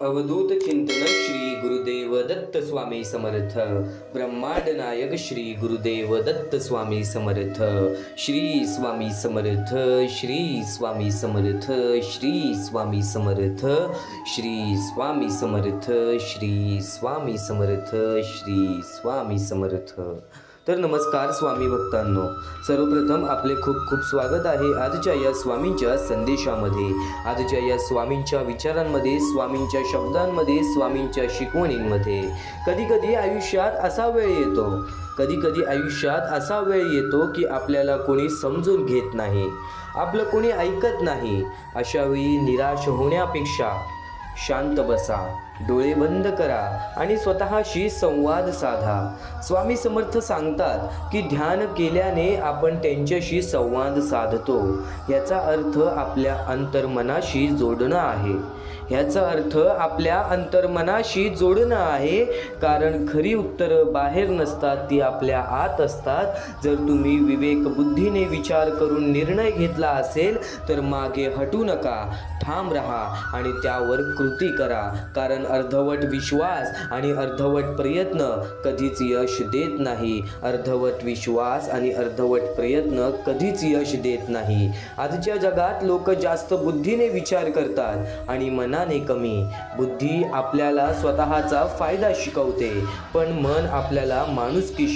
अवधूत चिंतन श्री गुरुदेव दत्त स्वामी समर्थ. ब्रह्मांड नायक श्री गुरुदेव दत्त स्वामी समर्थ. श्री स्वामी समर्थ. श्री स्वामी समर्थ. श्री स्वामी समर्थ. श्री स्वामी समर्थ. श्री स्वामी समर्थ. श्री स्वामी समर्थ. तर नमस्कार स्वामी भक्तांनो, सर्वप्रथम आपले खूप खूप स्वागत आहे आजच्या या स्वामींच्या संदेशामध्ये. आजच्या या स्वामींच्या विचारांमध्ये, स्वामींच्या शब्दांमध्ये, स्वामींच्या शिकवणींमध्ये. कधी आयुष्यात असा वेळ येतो, कधी आयुष्यात असा वेळ येतो की आपल्याला कोणी समजून घेत नाही, आपलं कोणी ऐकत नाही. अशावेळी निराश होण्यापेक्षा शांत बसा, डोळे बंद करा आणि स्वतःशी संवाद साधा. स्वामी समर्थ सांगतात की ध्यान केल्याने आपण त्यांच्याशी संवाद साधतो. याचा अर्थ आपल्या अंतर्मनाशी जोडणं आहे. ह्याचा अर्थ आपल्या अंतर्मनाशी जोडणं आहे. कारण खरी उत्तरं बाहेर नसतात, ती आपल्या आत असतात. जर तुम्ही विवेक बुद्धीने विचार करून निर्णय घेतला असेल तर मागे हटू नका, ठाम राहा आणि त्यावर कृती करा. कारण अर्धवट विश्वास आणि अर्धवट प्रयत्न कधीच यश देत नाही. अर्धवट विश्वास आणि अर्धवट प्रयत्न कधीच यश देत नाही. आजच्या जगात लोक जास्त बुद्धीने विचार करतात आणि मनाने कमी. बुद्धी आपल्याला स्वतःचा फायदा शिकवते, पण मन आपल्याला माणुसकी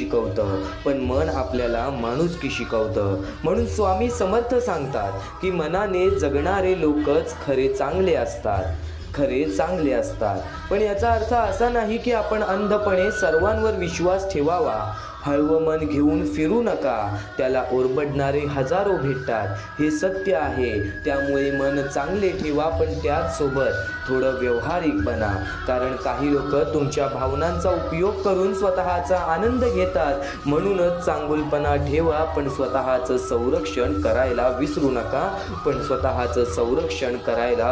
शिकवतं. म्हणून स्वामी समर्थ सांगतात की मनाने जगणारे लोकच खरे चांगले असतात. पण याचा अर्थ असा नाही की आपण अंधपणे सर्वांवर विश्वास ठेवावा. हळवं मन घेऊन फिरू नका, त्याला ओरबडणारे हजारो भेटतात. हे सत्य आहे. त्यामुळे मन चांगले ठेवा, पण त्याचसोबत थोडं व्यावहारिक बना. कारण काही लोक तुमच्या भावनांचा उपयोग करून स्वतःचा आनंद घेतात. म्हणूनच चांगुलपणा ठेवा, पण स्वतःचं संरक्षण करायला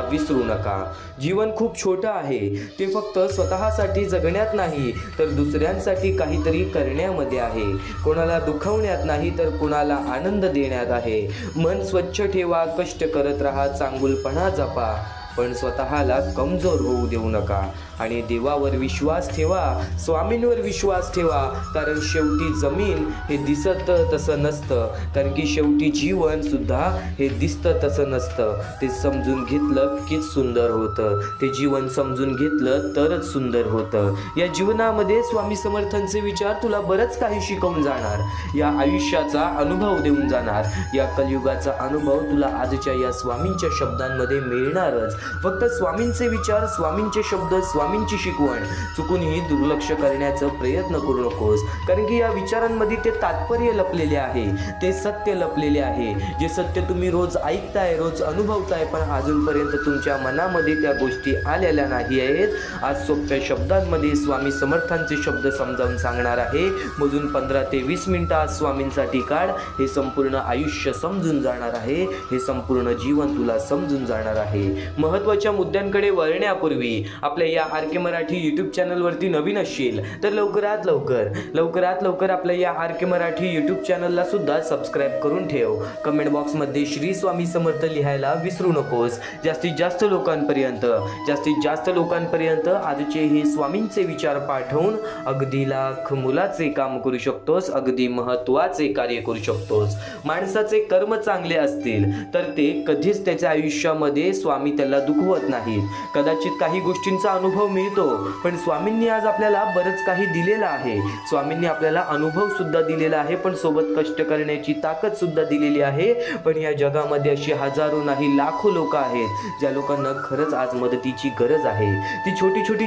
विसरू नका. जीवन खूप छोटं आहे. ते फक्त स्वतःसाठी जगण्यात नाही तर दुसऱ्यांसाठी काहीतरी करण्यामध्ये आहे. कोणाला दुखवण्यात नाही तर कोणाला आनंद देण्यात आहे. मन स्वच्छ ठेवा, कष्ट करत राहा, चांगुलपणा जपा, पण स्वतःला कमजोर होऊ देऊ नका. आणि देवावर विश्वास ठेवा, स्वामींवर विश्वास ठेवा. कारण शेवटी जमीन हे दिसत तसं नसतं, कारण की शेवटी जीवन सुद्धा हे दिसतं तसं नसतं. ते समजून घेतलं कीच सुंदर होतं. ते जीवन समजून घेतलं तरच सुंदर होतं. या जीवनामध्ये स्वामी समर्थांचे विचार तुला बरंच काही शिकवून जाणार. या आयुष्याचा अनुभव देऊन जाणार. या कलियुगाचा अनुभव तुला आजच्या या स्वामींच्या शब्दांमध्ये मिळणारच. फक्त स्वामींचे विचार, स्वामींचे शब्द, स्वामींची शिकवण चुकूनही दुर्लक्ष करण्याचा प्रयत्न करू नकोस. कारण की या विचारांमध्ये ते तात्पर्य लपलेले आहे, ते सत्य लपलेले आहे. जे सत्य तुम्ही रोज ऐकताय, रोज अनुभवताय, पण अजूनपर्यंत तुमच्या मनामध्ये त्या गोष्टी आलेल्या नाही आहेत. आज सोप्या शब्दांमध्ये स्वामी समर्थांचे शब्द समजावून सांगणार आहे. मोजून 15 ते 20 मिनिटं आज स्वामींसाठी काढ. हे संपूर्ण आयुष्य समजून जाणार आहे. हे संपूर्ण जीवन तुला समजून जाणार आहे. महत्त्वाच्या मुद्द्यांकडे वळण्यापूर्वी आपल्या या आर के मराठी यूट्यूब चॅनलवरती नवीन असशील तर लवकरात लवकर आपल्या या आर के मराठी यूट्यूब चॅनलला सुद्धा सबस्क्राईब करून ठेव. कमेंट बॉक्समध्ये श्री स्वामी समर्थ लिहायला विसरू नकोस. जास्तीत जास्त लोकांपर्यंत आजचे हे स्वामींचे विचार पाठवून अगदी लाख मुलाचे काम करू शकतोस, अगदी महत्त्वाचे कार्य करू शकतोस. माणसाचे कर्म चांगले असतील तर ते कधीच त्याच्या आयुष्यामध्ये स्वामी त्याला दुखवत नाहीत. कदाचित काही गोष्टींचा अनुभव मिळतो, पण स्वामींनी आज आपल्याला बरंच काही दिलेलं आहे. स्वामींनी आपल्याला अनुभव सुद्धा दिलेला आहे, पण सोबत कष्ट करण्याची ताकद सुद्धा दिलेली आहे. पण या जगामध्ये अशी हजारो नाही लाखो लोक आहेत ज्या लोकांना खरंच आज मदतीची गरज आहे. ती छोटी छोटी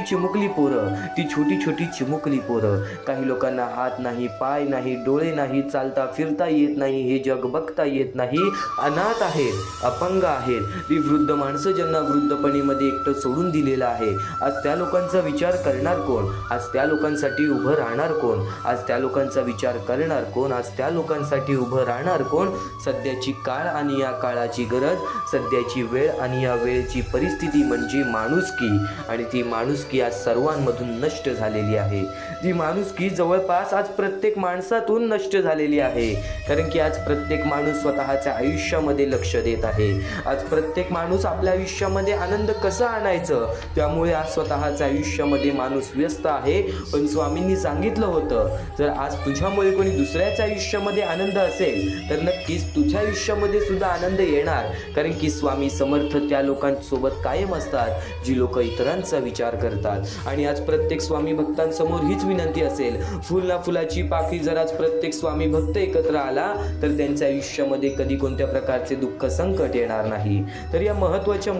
चिमुकली पोरं. काही लोकांना हात नाही, पाय नाही, डोळे नाही, चालता फिरता येत नाही, हे जग बघता येत नाही, अनाथ आहेत, अपंग आहेत. ती वृद्ध माणसं ज्यांना वृद्धपणीमध्ये एकटं सोडून दिलेलं आहे. आज त्या लोकांचा विचार करणार कोण? आज त्या लोकांसाठी उभं राहणार कोण? आज त्या लोकांचा विचार करणार कोण? आज त्या लोकांसाठी उभं राहणार कोण? सध्याची काळ आणि या काळाची गरज, सध्याची वेळ आणि या वेळेची परिस्थिती म्हणजे माणुसकी. आणि ती माणुसकी आज सर्वांमधून नष्ट झालेली आहे. ती माणुसकी जवळपास आज प्रत्येक माणसातून नष्ट झालेली आहे. कारण की आज प्रत्येक माणूस स्वतःच्या आयुष्यामध्ये लक्ष देत आहे. आज प्रत्येक माणूस आपल्या आयुष्यामध्ये आयुष्यामध्ये आनंद कसा आणायचं, त्यामुळे आज स्वतःच्या आयुष्यामध्ये माणूस व्यस्त आहे. पण स्वामींनी सांगितलं होतं, जर आज तुझ्यामुळे कोणी दुसऱ्याच्या आयुष्यामध्ये आनंद असेल तर नक्कीच तुझ्या आयुष्यामध्ये सुद्धा आनंद येणार. कारण की स्वामी समर्थ त्या लोकांसोबत कायम असतात जी लोक इतरांचा विचार करतात. आणि आज प्रत्येक स्वामी भक्तांसमोर हीच विनंती असेल, फुल ना फुलाची पाकळी जर आज प्रत्येक स्वामी भक्त एकत्र आला तर त्यांच्या आयुष्यामध्ये कधी कोणत्या प्रकारचे दुःख संकट येणार नाही. तर या महत्त्वाच्या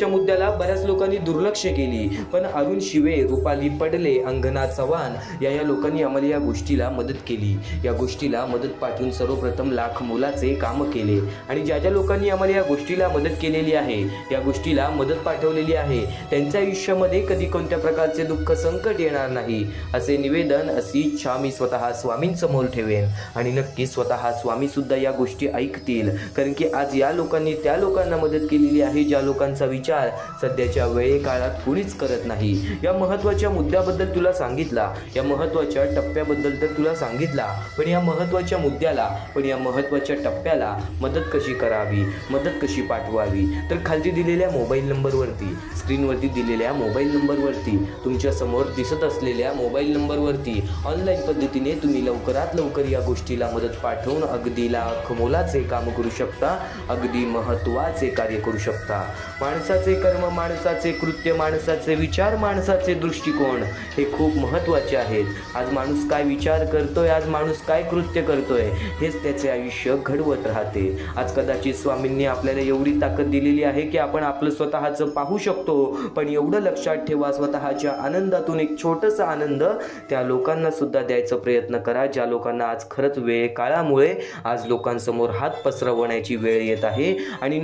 मुद्द्याला बऱ्याच लोकांनी दुर्लक्ष केली. पण अरुण शिवे, रुपाली पडले, अंगना चव्हाण या लोकांनी आम्हाला या गोष्टीला मदत केली. या गोष्टीला मदत पाठवून सर्वप्रथम लाख मोलाचे काम केले. आणि ज्या लोकांनी आम्हाला या गोष्टीला मदत केलेली आहे, या गोष्टीला मदत पाठवलेली आहे, त्यांच्या आयुष्यामध्ये कधी कोणत्या प्रकारचे दुःख संकट येणार नाही असे निवेदन, अशी इच्छा मी स्वतः स्वामींसमोर ठेवेन. आणि नक्की स्वतः स्वामी सुद्धा या गोष्टी ऐकतील. कारण की आज या लोकांनी त्या लोकांना मदत केलेली आहे ज्या लोकांचा विचार सध्याच्या वेळे काळात कुणीच करत नाही. या महत्त्वाच्या मुद्द्याबद्दल तुला सांगितला, या महत्त्वाच्या टप्प्याबद्दल तर तुला सांगितला, पण या महत्त्वाच्या मुद्द्याला, पण या महत्त्वाच्या टप्प्याला मदत कशी करावी, मदत कशी पाठवावी, तर खालती दिलेल्या मोबाईल नंबरवरती, स्क्रीनवरती दिलेल्या मोबाईल नंबरवरती, तुमच्या समोर दिसत असलेल्या मोबाईल नंबरवरती ऑनलाईन पद्धतीने तुम्ही लवकरात लवकर या गोष्टीला मदत पाठवून अगदी लाख मोलाचे काम करू शकता, अगदी महत्त्वाचे कार्य करू शकता. माणसाचे कर्म, माणसाचे कृत्य, माणसाचे विचार, माणसाचे दृष्टिकोन हे खूप महत्त्वाचे आहेत. आज माणूस काय विचार करतोय, आज माणूस काय कृत्य करतोय, हेच त्याचे आयुष्य घडवत राहते. आज कदाचित स्वामींनी आपल्याला एवढी ताकद दिलेली आहे की आपण आपलं स्वतःचं पाहू शकतो. पण एवढं लक्षात ठेवा, स्वतःच्या आनंदातून एक छोटासा आनंद त्या लोकांना सुद्धा द्यायचा प्रयत्न करा ज्या लोकांना आज खरंच वेळ काळामुळे आज लोकांसमोर हात पसरवण्याची वेळ येत आहे. आणि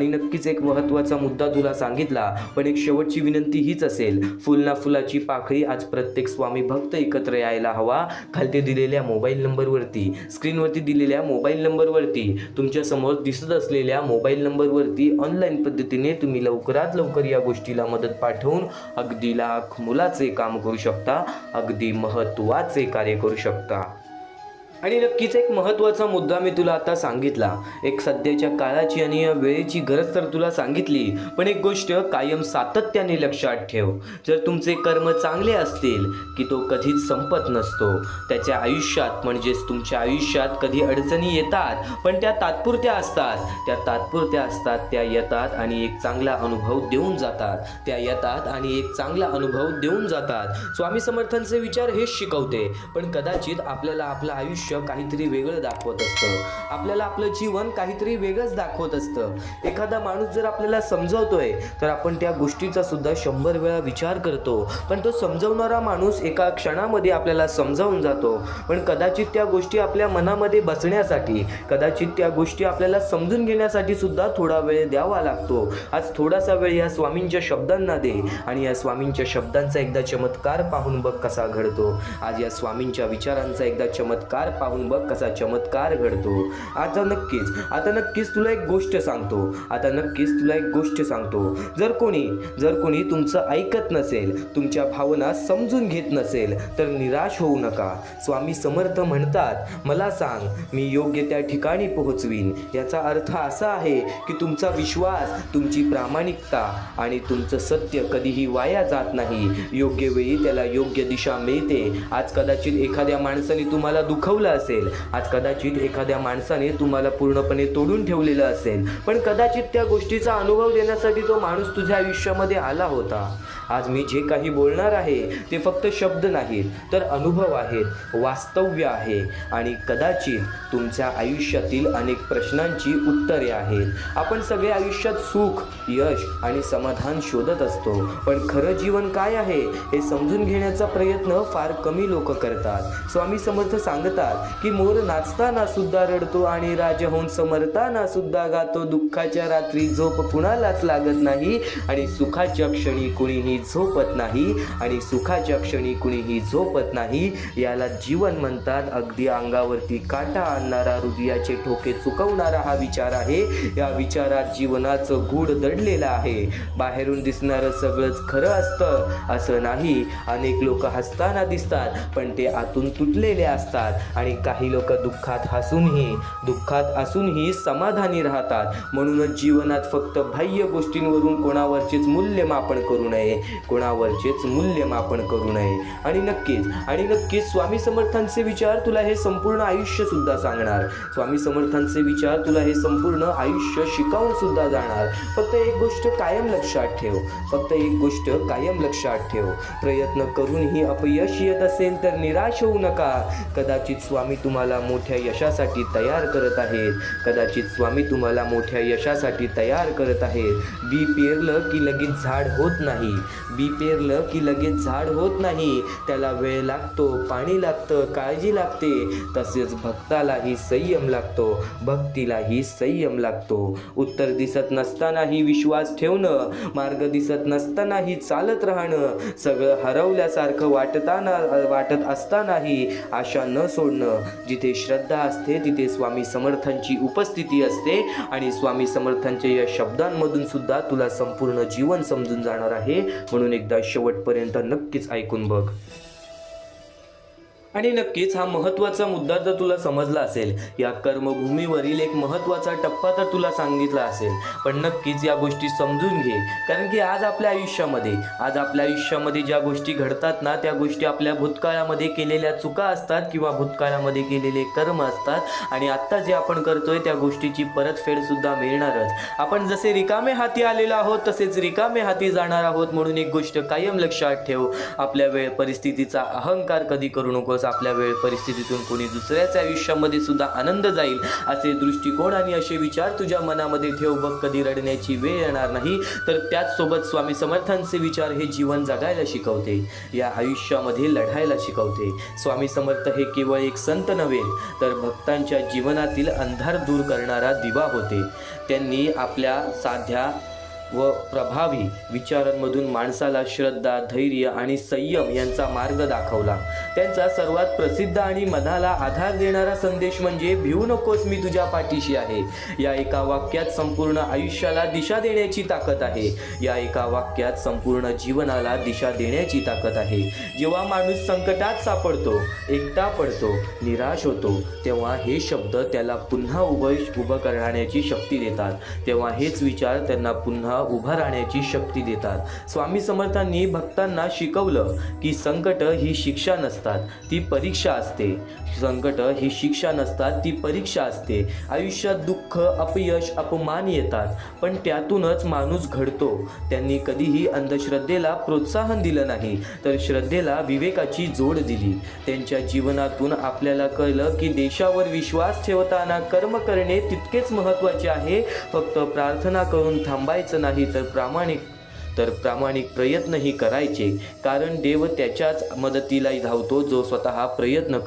नक्कीच एक महत्त्वाचा मुद्दा तुला सांगितला, पण एक शेवटची विनंती हीच असेल, फुल ना फुलाची पाकळी आज प्रत्येक स्वामी भक्त एकत्र यायला हवा. खालती दिलेल्या मोबाईल नंबरवरती, स्क्रीनवरती दिलेल्या मोबाईल नंबरवरती, तुमच्या समोर दिसत असलेल्या मोबाईल नंबरवरती ऑनलाईन पद्धतीने तुम्ही लवकरात लवकर या गोष्टीला मदत पाठवून अगदी लाख मोलाचे काम करू शकता, अगदी महत्त्वाचे कार्य करू शकता. आणि नक्कीच एक महत्त्वाचा मुद्दा मी तुला आता सांगितला, एक सध्याच्या काळाची आणि या वेळेची गरज तर तुला सांगितली, पण एक गोष्ट कायम सातत्याने लक्षात ठेव, जर तुमचे कर्म चांगले असतील की तो कधीच संपत नसतो. त्याच्या आयुष्यात म्हणजेच तुमच्या आयुष्यात कधी अडचणी येतात, पण त्या तात्पुरत्या असतात, त्या येतात आणि एक चांगला अनुभव देऊन जातात, स्वामी समर्थांचे विचार हेच शिकवते. पण कदाचित आपल्याला आपलं आयुष्य काहीतरी वेगळं दाखवत असतं, आपल्याला आपलं जीवन काहीतरी वेगळंच दाखवत असतं. एखादा माणूस जर आपल्याला समजवतोय तर आपण त्या गोष्टीचा सुद्धा 100 वेळा विचार करतो, पण तो समजवणारा माणूस एका क्षणामध्ये आपल्याला समजावून जातो. पण कदाचित त्या गोष्टी आपल्या मनामध्ये बसण्यासाठी, कदाचित त्या गोष्टी आपल्याला समजून घेण्यासाठी सुद्धा थोडा वेळ द्यावा लागतो. आज थोडासा वेळ या स्वामींच्या शब्दांना दे आणि या स्वामींच्या शब्दांचा एकदा चमत्कार पाहून बघ कसा घडतो. आज या स्वामींच्या विचारांचा एकदा चमत्कार पाहून बघ कसा चमत्कार घडतो. आता नक्कीच तुला एक गोष्ट सांगतो, जर कोणी तुमचं ऐकत नसेल, तुमच्या भावना समजून घेत नसेल तर निराश होऊ नका. स्वामी समर्थ म्हणतात, मला सांग, मी योग्य त्या ठिकाणी पोहोचवीन. याचा अर्थ असा आहे की तुमचा विश्वास, तुमची प्रामाणिकता आणि तुमचं सत्य कधीही वाया जात नाही. योग्य वेळी त्याला योग्य दिशा मिळते. आज कदाचित एखाद्या माणसाने तुम्हाला दुखवलं असेल, आज कदाचित एखाद्या माणसाने तुम्हाला पूर्णपणे तोडून ठेवलेलं असेल, पण कदाचित त्या गोष्टीचा अनुभव देण्यासाठी तो माणूस तुझ्या आयुष्यामध्ये आला होता. आज मी जे काही बोलणार आहे ते फक्त शब्द नाहीत तर अनुभव आहेत, वास्तव्य आहे आणि कदाचित तुमच्या आयुष्यातील अनेक प्रश्नांची उत्तरे आहेत. आपण सगळे आयुष्यात सुख, यश आणि समाधान शोधत असतो, पण खरं जीवन काय आहे हे समजून घेण्याचा प्रयत्न फार कमी लोक करतात. स्वामी समर्थ सांगतात की मोर नाचताना सुद्धा रडतो आणि राजहंस समरताना सुद्धा गातो. दुःखाच्या रात्री झोप कुणालाच लागत नाही आणि सुखाच्या क्षणी कुणीही कुणीही झोपत नाही आणि सुखाच्या क्षणी कुणीही झोपत नाही. याला जीवन म्हणतात. अगदी अंगावरती काटा आणणारा, हृदयाचे ठोके चुकवणारा हा विचार आहे. या विचारात जीवनाचं गूढ दडलेलं आहे. बाहेरून दिसणारं सगळंच खरं असतं असं नाही. अनेक लोक हसताना दिसतात पण ते आतून तुटलेले असतात. आणि काही लोक दुःखात असूनही समाधानी राहतात. म्हणूनच जीवनात फक्त बाह्य गोष्टींवरून कोणावरचेच मूल्यमापन करू नये. आणि नक्कीच स्वामी समर्थांचे विचार तुला हे संपूर्ण आयुष्य सुद्धा सांगणार. स्वामी समर्थांचे विचार तुला हे संपूर्ण आयुष्य शिकवून सुद्धा जाणार. फक्त एक गोष्ट कायम लक्षात ठेव. प्रयत्न करूनही अपयश येत असेल तर निराश होऊ नका. कदाचित स्वामी तुम्हाला मोठ्या यशासाठी तयार करत आहेत. बी पेरलं की लगेच झाड होत नाही. त्याला वेळ लागतो, पाणी लागतं, काळजी लागते. तसेच भक्तालाही संयम लागतो. उत्तर दिसत नसतानाही विश्वास ठेवणं, मार्ग दिसत नसतानाही चालत राहणं, सगळं हरवल्यासारखं वाटत असतानाही आशा न सोडणं. जिथे श्रद्धा असते तिथे स्वामी समर्थांची उपस्थिती असते. आणि स्वामी समर्थांच्या या शब्दांमधून सुद्धा तुला संपूर्ण जीवन समजून जाणार आहे. म्हणून एकदा शेवटपर्यंत नक्कीच ऐकून बघ. आणि नक्कीच हा महत्त्वाचा मुद्दा जर तुला समजला असेल, या कर्मभूमीवरील एक महत्त्वाचा टप्पा तर तुला सांगितला असेल, पण नक्कीच या गोष्टी समजून घे. कारण की आज आपल्या आयुष्यामध्ये ज्या गोष्टी घडतात ना, त्या गोष्टी आपल्या भूतकाळामध्ये केलेल्या चुका असतात किंवा भूतकाळामध्ये केलेले कर्म असतात. आणि आत्ता जे आपण करतोय त्या गोष्टीची परतफेड सुद्धा मिळणारच. आपण जसे रिकामे हाती आलेलो आहोत तसेच रिकामे हाती जाणार आहोत. म्हणून एक गोष्ट कायम लक्षात ठेव. आपल्या वेळ परिस्थितीचा अहंकार कधी करू नकोस. आपल्या वेळ परिस्थितीतून कोणी दुसऱ्याच्या आयुष्यामध्ये सुद्धा आनंद जाईल असे दृष्टिकोन आणि असे विचार तुझ्या मनामध्ये ठेव. बघ, कधी रडण्याची वेळ येणार नाही. तर त्याचसोबत स्वामी समर्थांचे विचार हे जीवन जगायला शिकवते, या आयुष्यामध्ये लढायला शिकवते. स्वामी समर्थ हे केवळ एक संत नव्हे तर भक्तांच्या जीवनातील अंधार दूर करणारा दिवा होते. त्यांनी आपल्या साध्या व प्रभावी विचारांमधून माणसाला श्रद्धा, धैर्य आणि संयम यांचा मार्ग दाखवला. त्यांचा सर्वात प्रसिद्ध आणि मनाला आधार देणारा संदेश म्हणजे भिवू नकोस, मी तुझ्या पाठीशी आहे. या एका वाक्यात संपूर्ण आयुष्याला दिशा देण्याची ताकद आहे. या एका वाक्यात संपूर्ण जीवनाला दिशा देण्याची ताकद आहे. जेव्हा माणूस संकटात सापडतो, एकटा पडतो, निराश होतो, तेव्हा हे शब्द त्याला पुन्हा उभं करण्याची शक्ती देतात. तेव्हा हेच विचार त्यांना पुन्हा उभा राहण्याची शक्ती देतात. स्वामी समर्थांनी भक्तांना शिकवलं की संकट ही शिक्षा नसतात, ती परीक्षा असते. आयुष्यात दुःख, अपयश, अपमान येतात, पण त्यातूनच माणूस घडतो. त्यांनी कधीही अंधश्रद्धेला प्रोत्साहन दिलं नाही, तर श्रद्धेला विवेकाची जोड दिली. त्यांच्या जीवनातून आपल्याला कळलं की देशावर विश्वास ठेवताना कर्म करणे तितकेच महत्त्वाचे आहे. फक्त प्रार्थना करून थांबायचं नाही, तर प्रामाणिक प्रयत्नही करायचे. कारण देव त्याच्याच मदतीला धावतो जो स्वतः प्रयत्न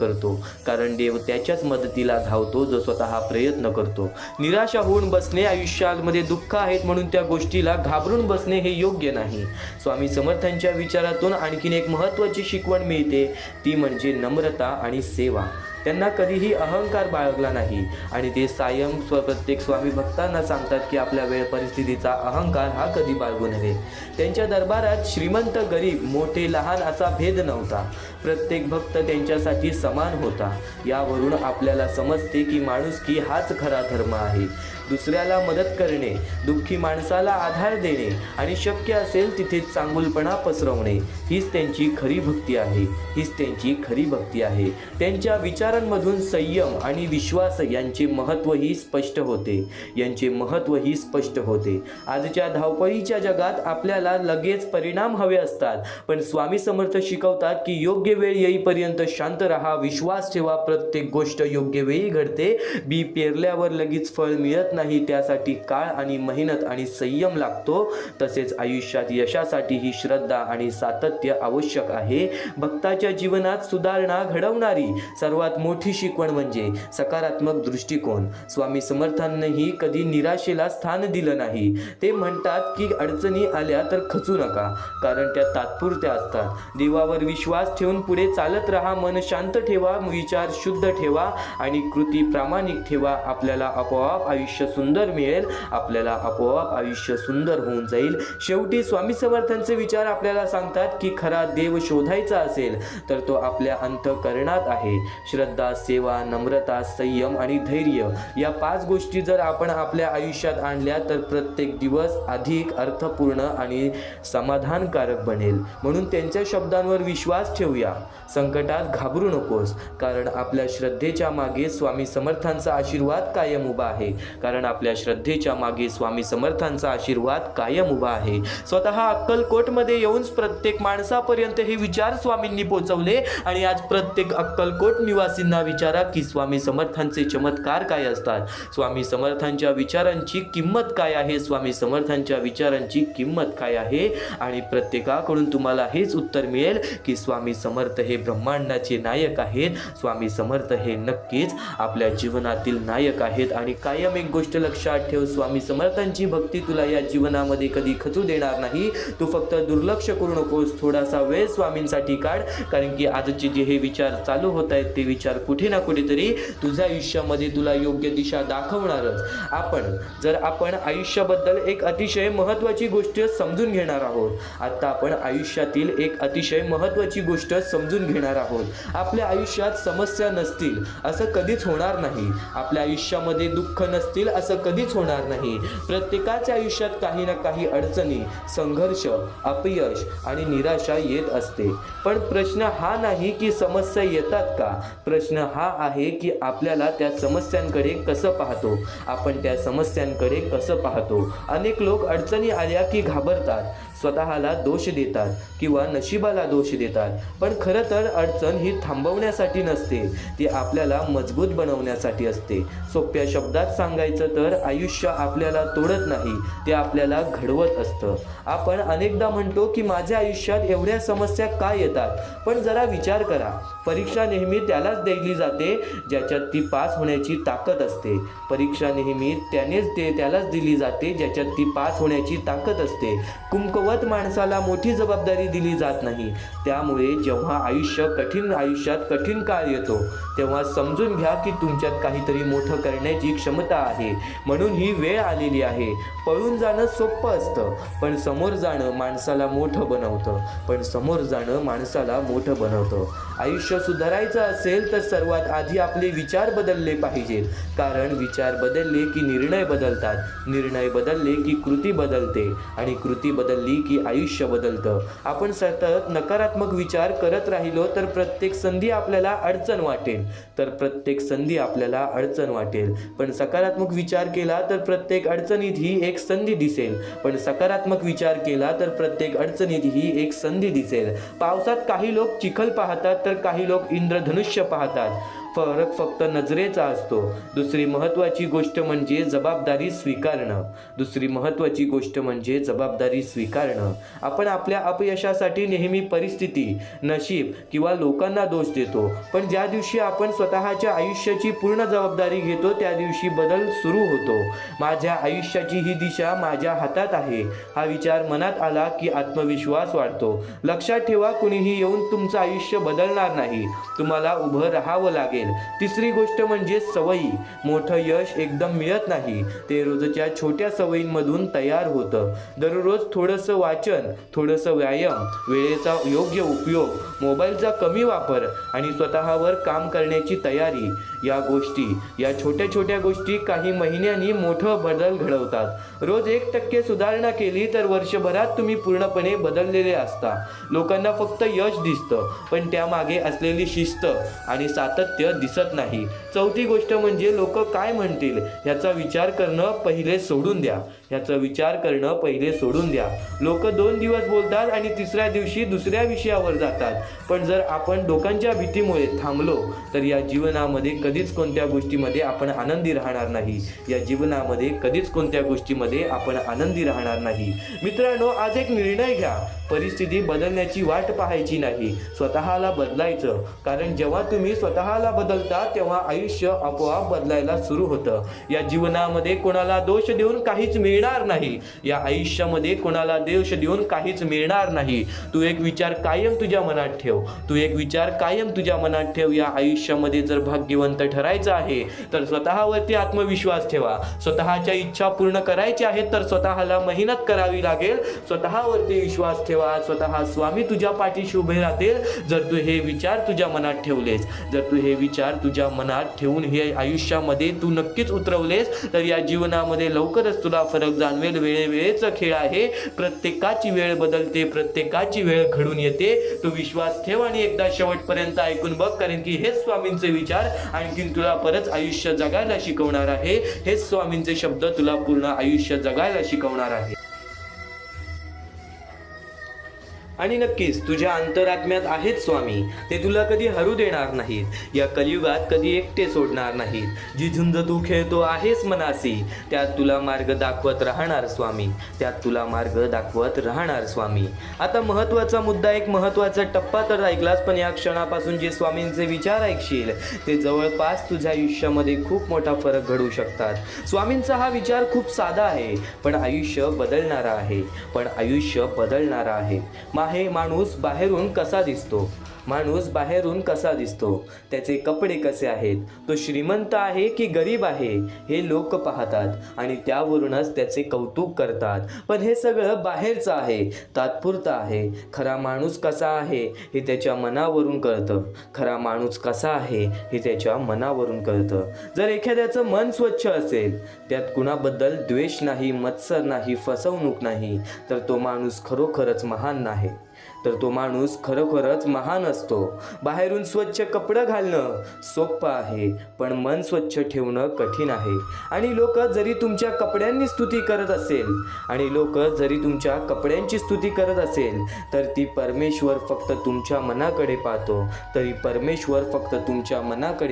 करतो. निराशा होऊन बसणे, आयुष्यामध्ये दुःख आहेत म्हणून त्या गोष्टीला घाबरून बसणे हे योग्य नाही. स्वामी समर्थांच्या विचारातून आणखीन एक महत्त्वाची शिकवण मिळते, ती म्हणजे नम्रता आणि सेवा. त्यांना कधीही अहंकार बाळगला नाही आणि ते प्रत्येक स्वामी भक्तांना सांगतात की आपल्या वेळ परिस्थितीचा अहंकार हा कधी बाळगू नये. त्यांच्या दरबारात श्रीमंत, गरीब, मोठे, लहान असा भेद नव्हता. प्रत्येक भक्त त्यांच्यासाठी समान होता. यावरून आपल्याला समजते की माणुसकी हाच खरा धर्म आहे. दुसऱ्याला मदत करणे, दुःखी माणसाला आधार देणे आणि शक्य असेल तिथे चांगुलपणा पसरवणे हीच त्यांची खरी भक्ती आहे. त्यांच्या विचारांमधून संयम आणि विश्वास यांचे महत्त्वही स्पष्ट होते. आजच्या धावपळीच्या जगात आपल्याला लगेच परिणाम हवे असतात, पण स्वामी समर्थ शिकवतात की योग्य वेळ येईपर्यंत शांत राहा, विश्वास ठेवा. प्रत्येक गोष्ट योग्य वेळी घडते. बी पेरल्यावर लगेच फळ मिळत नाही, त्यासाठी काळ आणि मेहनत आणि संयम लागतो. तसेच आयुष्यात यशासाठी ही श्रद्धा आणि सातत्य आवश्यक आहे. भक्ताच्या जीवनात सुधारणा घडवणारी सर्वात मोठी शिकवण म्हणजे सकारात्मक दृष्टिकोन. स्वामी समर्थांनीही कधी निराशेला स्थान दिलं नाही. ते म्हणतात की अडचणी आल्या तर खचू नका, कारण त्या तात्पुरत्या असतात. देवावर विश्वास ठेवून पुढे चालत राहा. मन शांत ठेवा, विचार शुद्ध ठेवा आणि कृती प्रामाणिक ठेवा. आपल्याला आपोआप आयुष्य सुंदर मिळेल. आपल्याला आपोआप आयुष्य सुंदर होऊन जाईल. शेवटी स्वामी समर्थांचे विचार आपल्याला सांगतात की खरा देव शोधायचा असेल तर तो आपल्या अंतःकरणात आहे. श्रद्धा, सेवा, नम्रता, संयम आणि धैर्य या 5 गोष्टी जर आपण आपल्या आयुष्यात आणल्या तर प्रत्येक दिवस अधिक अर्थपूर्ण आणि समाधानकारक बनेल. म्हणून त्यांच्या शब्दांवर विश्वास ठेवूया. संकटात घाबरू नकोस, कारण आपल्या श्रद्धेच्या मागे स्वामी समर्थांचा आशीर्वाद कायम उभा आहे. कारण आपल्या श्रद्धेच्या मागे स्वामी समर्थांचा आशीर्वाद कायम उभा आहे. स्वतः अक्कलकोटमध्ये येऊन प्रत्येक माणसापर्यंत हे विचार स्वामींनी पोहोचवले आणि आज प्रत्येक अक्कलकोट निवासींना विचारा की स्वामी समर्थांचे चमत्कार काय असतात. स्वामी समर्थांच्या विचारांची किंमत काय आहे. स्वामी समर्थांच्या विचारांची किंमत काय आहे. आणि प्रत्येकाकडून तुम्हाला हेच उत्तर मिळेल की स्वामी समर्थ हे ब्रह्मांडाचे नायक आहेत. स्वामी समर्थ हे नक्कीच आपल्या जीवनातील नायक आहेत. आणि कायम एक गोष्ट लक्षात ठेव, स्वामी समर्थांची भक्ती तुला या जीवनामध्ये कधी खचू देणार नाही. तू फक्त दुर्लक्ष करू नकोस. थोडासा वेळ स्वामींसाठी काढ, कारण की आजचे जे हे विचार चालू होत आहेत ते विचार कुठे ना कुठेतरी तुझ्या आयुष्यामध्ये तुला योग्य दिशा दाखवणारच. आपण आयुष्याबद्दल एक अतिशय महत्त्वाची गोष्ट समजून घेणार आहोत. आता आपण आयुष्यातील एक अतिशय महत्त्वाची गोष्ट समजून घेणार आहोत. आपल्या आयुष्यात समस्या नसतील असं कधीच होणार नाही. आपल्या आयुष्यामध्ये दुःख नसतील असं कधीच होणार नाही. प्रत्येकाच्या आयुष्यात काही ना काही अडचणी, संघर्ष, अपयश आणि निराशा येत असते. पण प्रश्न हा नाही की समस्या येतात का. प्रश्न हा आहे की आपल्याला त्या समस्यांकडे कसं पाहतो. आपण त्या समस्यांकडे कसं पाहतो. अनेक लोक अडचणी आल्या की घाबरतात, स्वतःला दोष देतात किंवा नशिबाला दोष देतात. पण खरं तर अडचण ही थांबवण्यासाठी नसते, ती आपल्याला मजबूत बनवण्यासाठी असते. सोप्या शब्दात सांगायचं तर आयुष्य आपल्याला तोडत नाही, ते आपल्याला घडवत असतं. आपण अनेकदा म्हणतो की माझ्या आयुष्यात एवढ्या समस्या का येतात. पण जरा विचार करा, परीक्षा नेहमी त्यालाच दिली जाते ज्याच्यात ती पास होण्याची ताकद असते. परीक्षा नेहमी त्यालाच दिली जाते ज्याच्यात ती पास होण्याची ताकद असते. कुमकुवत माणसाला मोठी जबाबदारी दिली जात नाही. त्यामुळे जेव्हा आयुष्यात कठीण काळ येतो तेव्हा समजून घ्या की तुमच्यात काहीतरी मोठं करण्याची क्षमता आहे. म्हणून ही वेळ आलेली आहे. पळून जाणं सोपं असतं, पण समोर जाणं माणसाला मोठं बनवतं. आयुष्य सुधारायचं असेल तर सर्वात आधी आपले विचार बदलले पाहिजेत. कारण विचार बदलले की निर्णय बदलतात. निर्णय बदलले की कृती बदलते आणि कृती बदलली की आयुष्य बदलतं. आपण सतत नकारात्मक विचार करत राहिलो तर प्रत्येक संधी आपल्याला अडचण वाटेल. पण सकारात्मक विचार केला तर प्रत्येक अडचणीत ही एक संधी दिसेल. पावसात काही लोक चिखल पाहतात तर काही लोक इंद्रधनुष्य पाहतात. फरक फक्त नजरेचा असतो. दुसरी महत्त्वाची गोष्ट म्हणजे जबाबदारी स्वीकारणं. आपण आपल्या अपयशासाठी नेहमी परिस्थिती, नशीब किंवा लोकांना दोष देतो. पण ज्या दिवशी आपण स्वतःच्या आयुष्याची पूर्ण जबाबदारी घेतो त्या दिवशी बदल सुरू होतो. माझ्या आयुष्याची ही दिशा माझ्या हातात आहे हा विचार मनात आला की आत्मविश्वास वाढतो. लक्षात ठेवा, कुणीही येऊन तुमचं आयुष्य बदलणार नाही. तुम्हाला उभं राहावं लागेल. तिसरी गोष्ट म्हणजे सवयी. मोठं यश एकदम मिळत नाही, ते रोजच्या छोट्या सवयींमधून तयार होतं. दररोज थोडंसं वाचन, थोडंसं व्यायाम, वेळेचा योग्य उपयोग, मोबाईलचा कमी वापर आणि स्वतःवर काम करण्याची तयारी, या छोट्या गोष्टी काही महिन्यांनी मोठं बदल घडवतात. रोज 1% सुधारणा केली तर वर्षभरात तुम्ही पूर्णपणे बदललेले असता. लोकांना फक्त यश दिसतं, पण त्यामागे असलेली शिस्त आणि सातत्य दिसत नाही. चौथी गोष्ट म्हणजे लोक काय म्हणतील याचा विचार करणं पहिले सोडून द्या. ह्याचा विचार करणं पहिले सोडून द्या. लोक 2 दिवस बोलतात आणि तिसऱ्या दिवशी दुसऱ्या विषयावर जातात. पण जर आपण लोकांच्या भीतीमुळे थांबलो तर या जीवनामध्ये कधीच कोणत्या गोष्टीमध्ये आपण आनंदी राहणार नाही. या जीवनामध्ये कधीच कोणत्या गोष्टीमध्ये आपण आनंदी राहणार नाही. मित्रांनो, आज एक निर्णय घ्या. परिस्थिती बदलण्याची वाट पाहायची नाही, स्वतःला बदलायचं. कारण जेव्हा तुम्ही स्वतःला बदलता तेव्हा आयुष्य आपोआप बदलायला सुरू होतं. या जीवनामध्ये कोणाला दोष देऊन काहीच मिळणार नाही. या आयुष्यामध्ये कोणाला दोष देऊन काहीच मिळणार नाही. तू एक विचार कायम तुझ्या मनात ठेव. तू एक विचार कायम तुझ्या मनात ठेव. या आयुष्यामध्ये जर भाग्यवंत ठरायचं आहे तर स्वतःवरती आत्मविश्वास ठेवा. स्वतःच्या इच्छा पूर्ण करायच्या आहेत तर स्वतःला मेहनत करावी लागेल. स्वतःवरती विश्वास ठेवा. स्वतः स्वामी तुझ्या पाठीशी उभे राहतील जर तू हे विचार तुझ्या मनात ठेवलेस. जर तू हे विचार तुझ्या मनात ठेवून हे आयुष्यामध्ये तू नक्कीच उतरवलेस तर या जीवनामध्ये लवकरच तुला फरक जाणवेल. वेळेचा खेळ आहे. प्रत्येकाची वेळ बदलते, प्रत्येकाची वेळ घडून येते. तू विश्वास ठेव आणि एकदा शेवटपर्यंत ऐकून बघ. कारण की हेच स्वामींचे विचार आणखीन तुला परत आयुष्य जगायला शिकवणार आहे. हेच स्वामींचे शब्द तुला पूर्ण आयुष्य जगायला शिकवणार आहे. आणि नक्कीच तुझ्या अंतरात्म्यात आहेत स्वामी. ते तुला कधी हरू देणार नाहीत. या कलियुगात कधी एकटे सोडणार नाहीत. जी झुंज तू खेळतो आहेस मनासी त्यात तुला मार्ग दाखवत राहणार स्वामी. त्यात तुला मार्ग दाखवत राहणार स्वामी. आता महत्त्वाचा मुद्दा, एक महत्त्वाचा टप्पा तर ऐकलास, पण या क्षणापासून जे स्वामींचे विचार ऐकशील ते जवळपास तुझ्या आयुष्यामध्ये खूप मोठा फरक घडवू शकतात. स्वामींचा हा विचार खूप साधा आहे पण आयुष्य बदलणारा आहे. माणूस बाहेरून कसा दिसतो? माणूस बाहेरून कसा दिसतो? त्याचे कपडे कसे आहेत? तो श्रीमंत आहे की गरीब आहे हे लोक पाहतात आणि त्यावरूनच त्याचे कौतुक करतात. पण हे सगळं बाहेरचं आहे, तात्पुरतं आहे. खरा माणूस कसा आहे हे त्याच्या मनावरून कळतं. खरा माणूस कसा आहे हे त्याच्या मनावरून कळतं. जर एखाद्याचं मन स्वच्छ असेल, त्यात कुणाबद्दल द्वेष नाही, मत्सर नाही, फसवणूक नाही, तर तो माणूस खरोखरच महान नाही. तर तो माणूस खरोखरच महान असतो. बाहेरून स्वच्छ कपडे घालणं सोपं आहे पण मन स्वच्छ ठेवणं कठीण आहे. आणि लोक जरी तुमच्या कपड्यांची स्तुती करत असेल तर ती परमेश्वर फक्त तुमच्या मनाकडे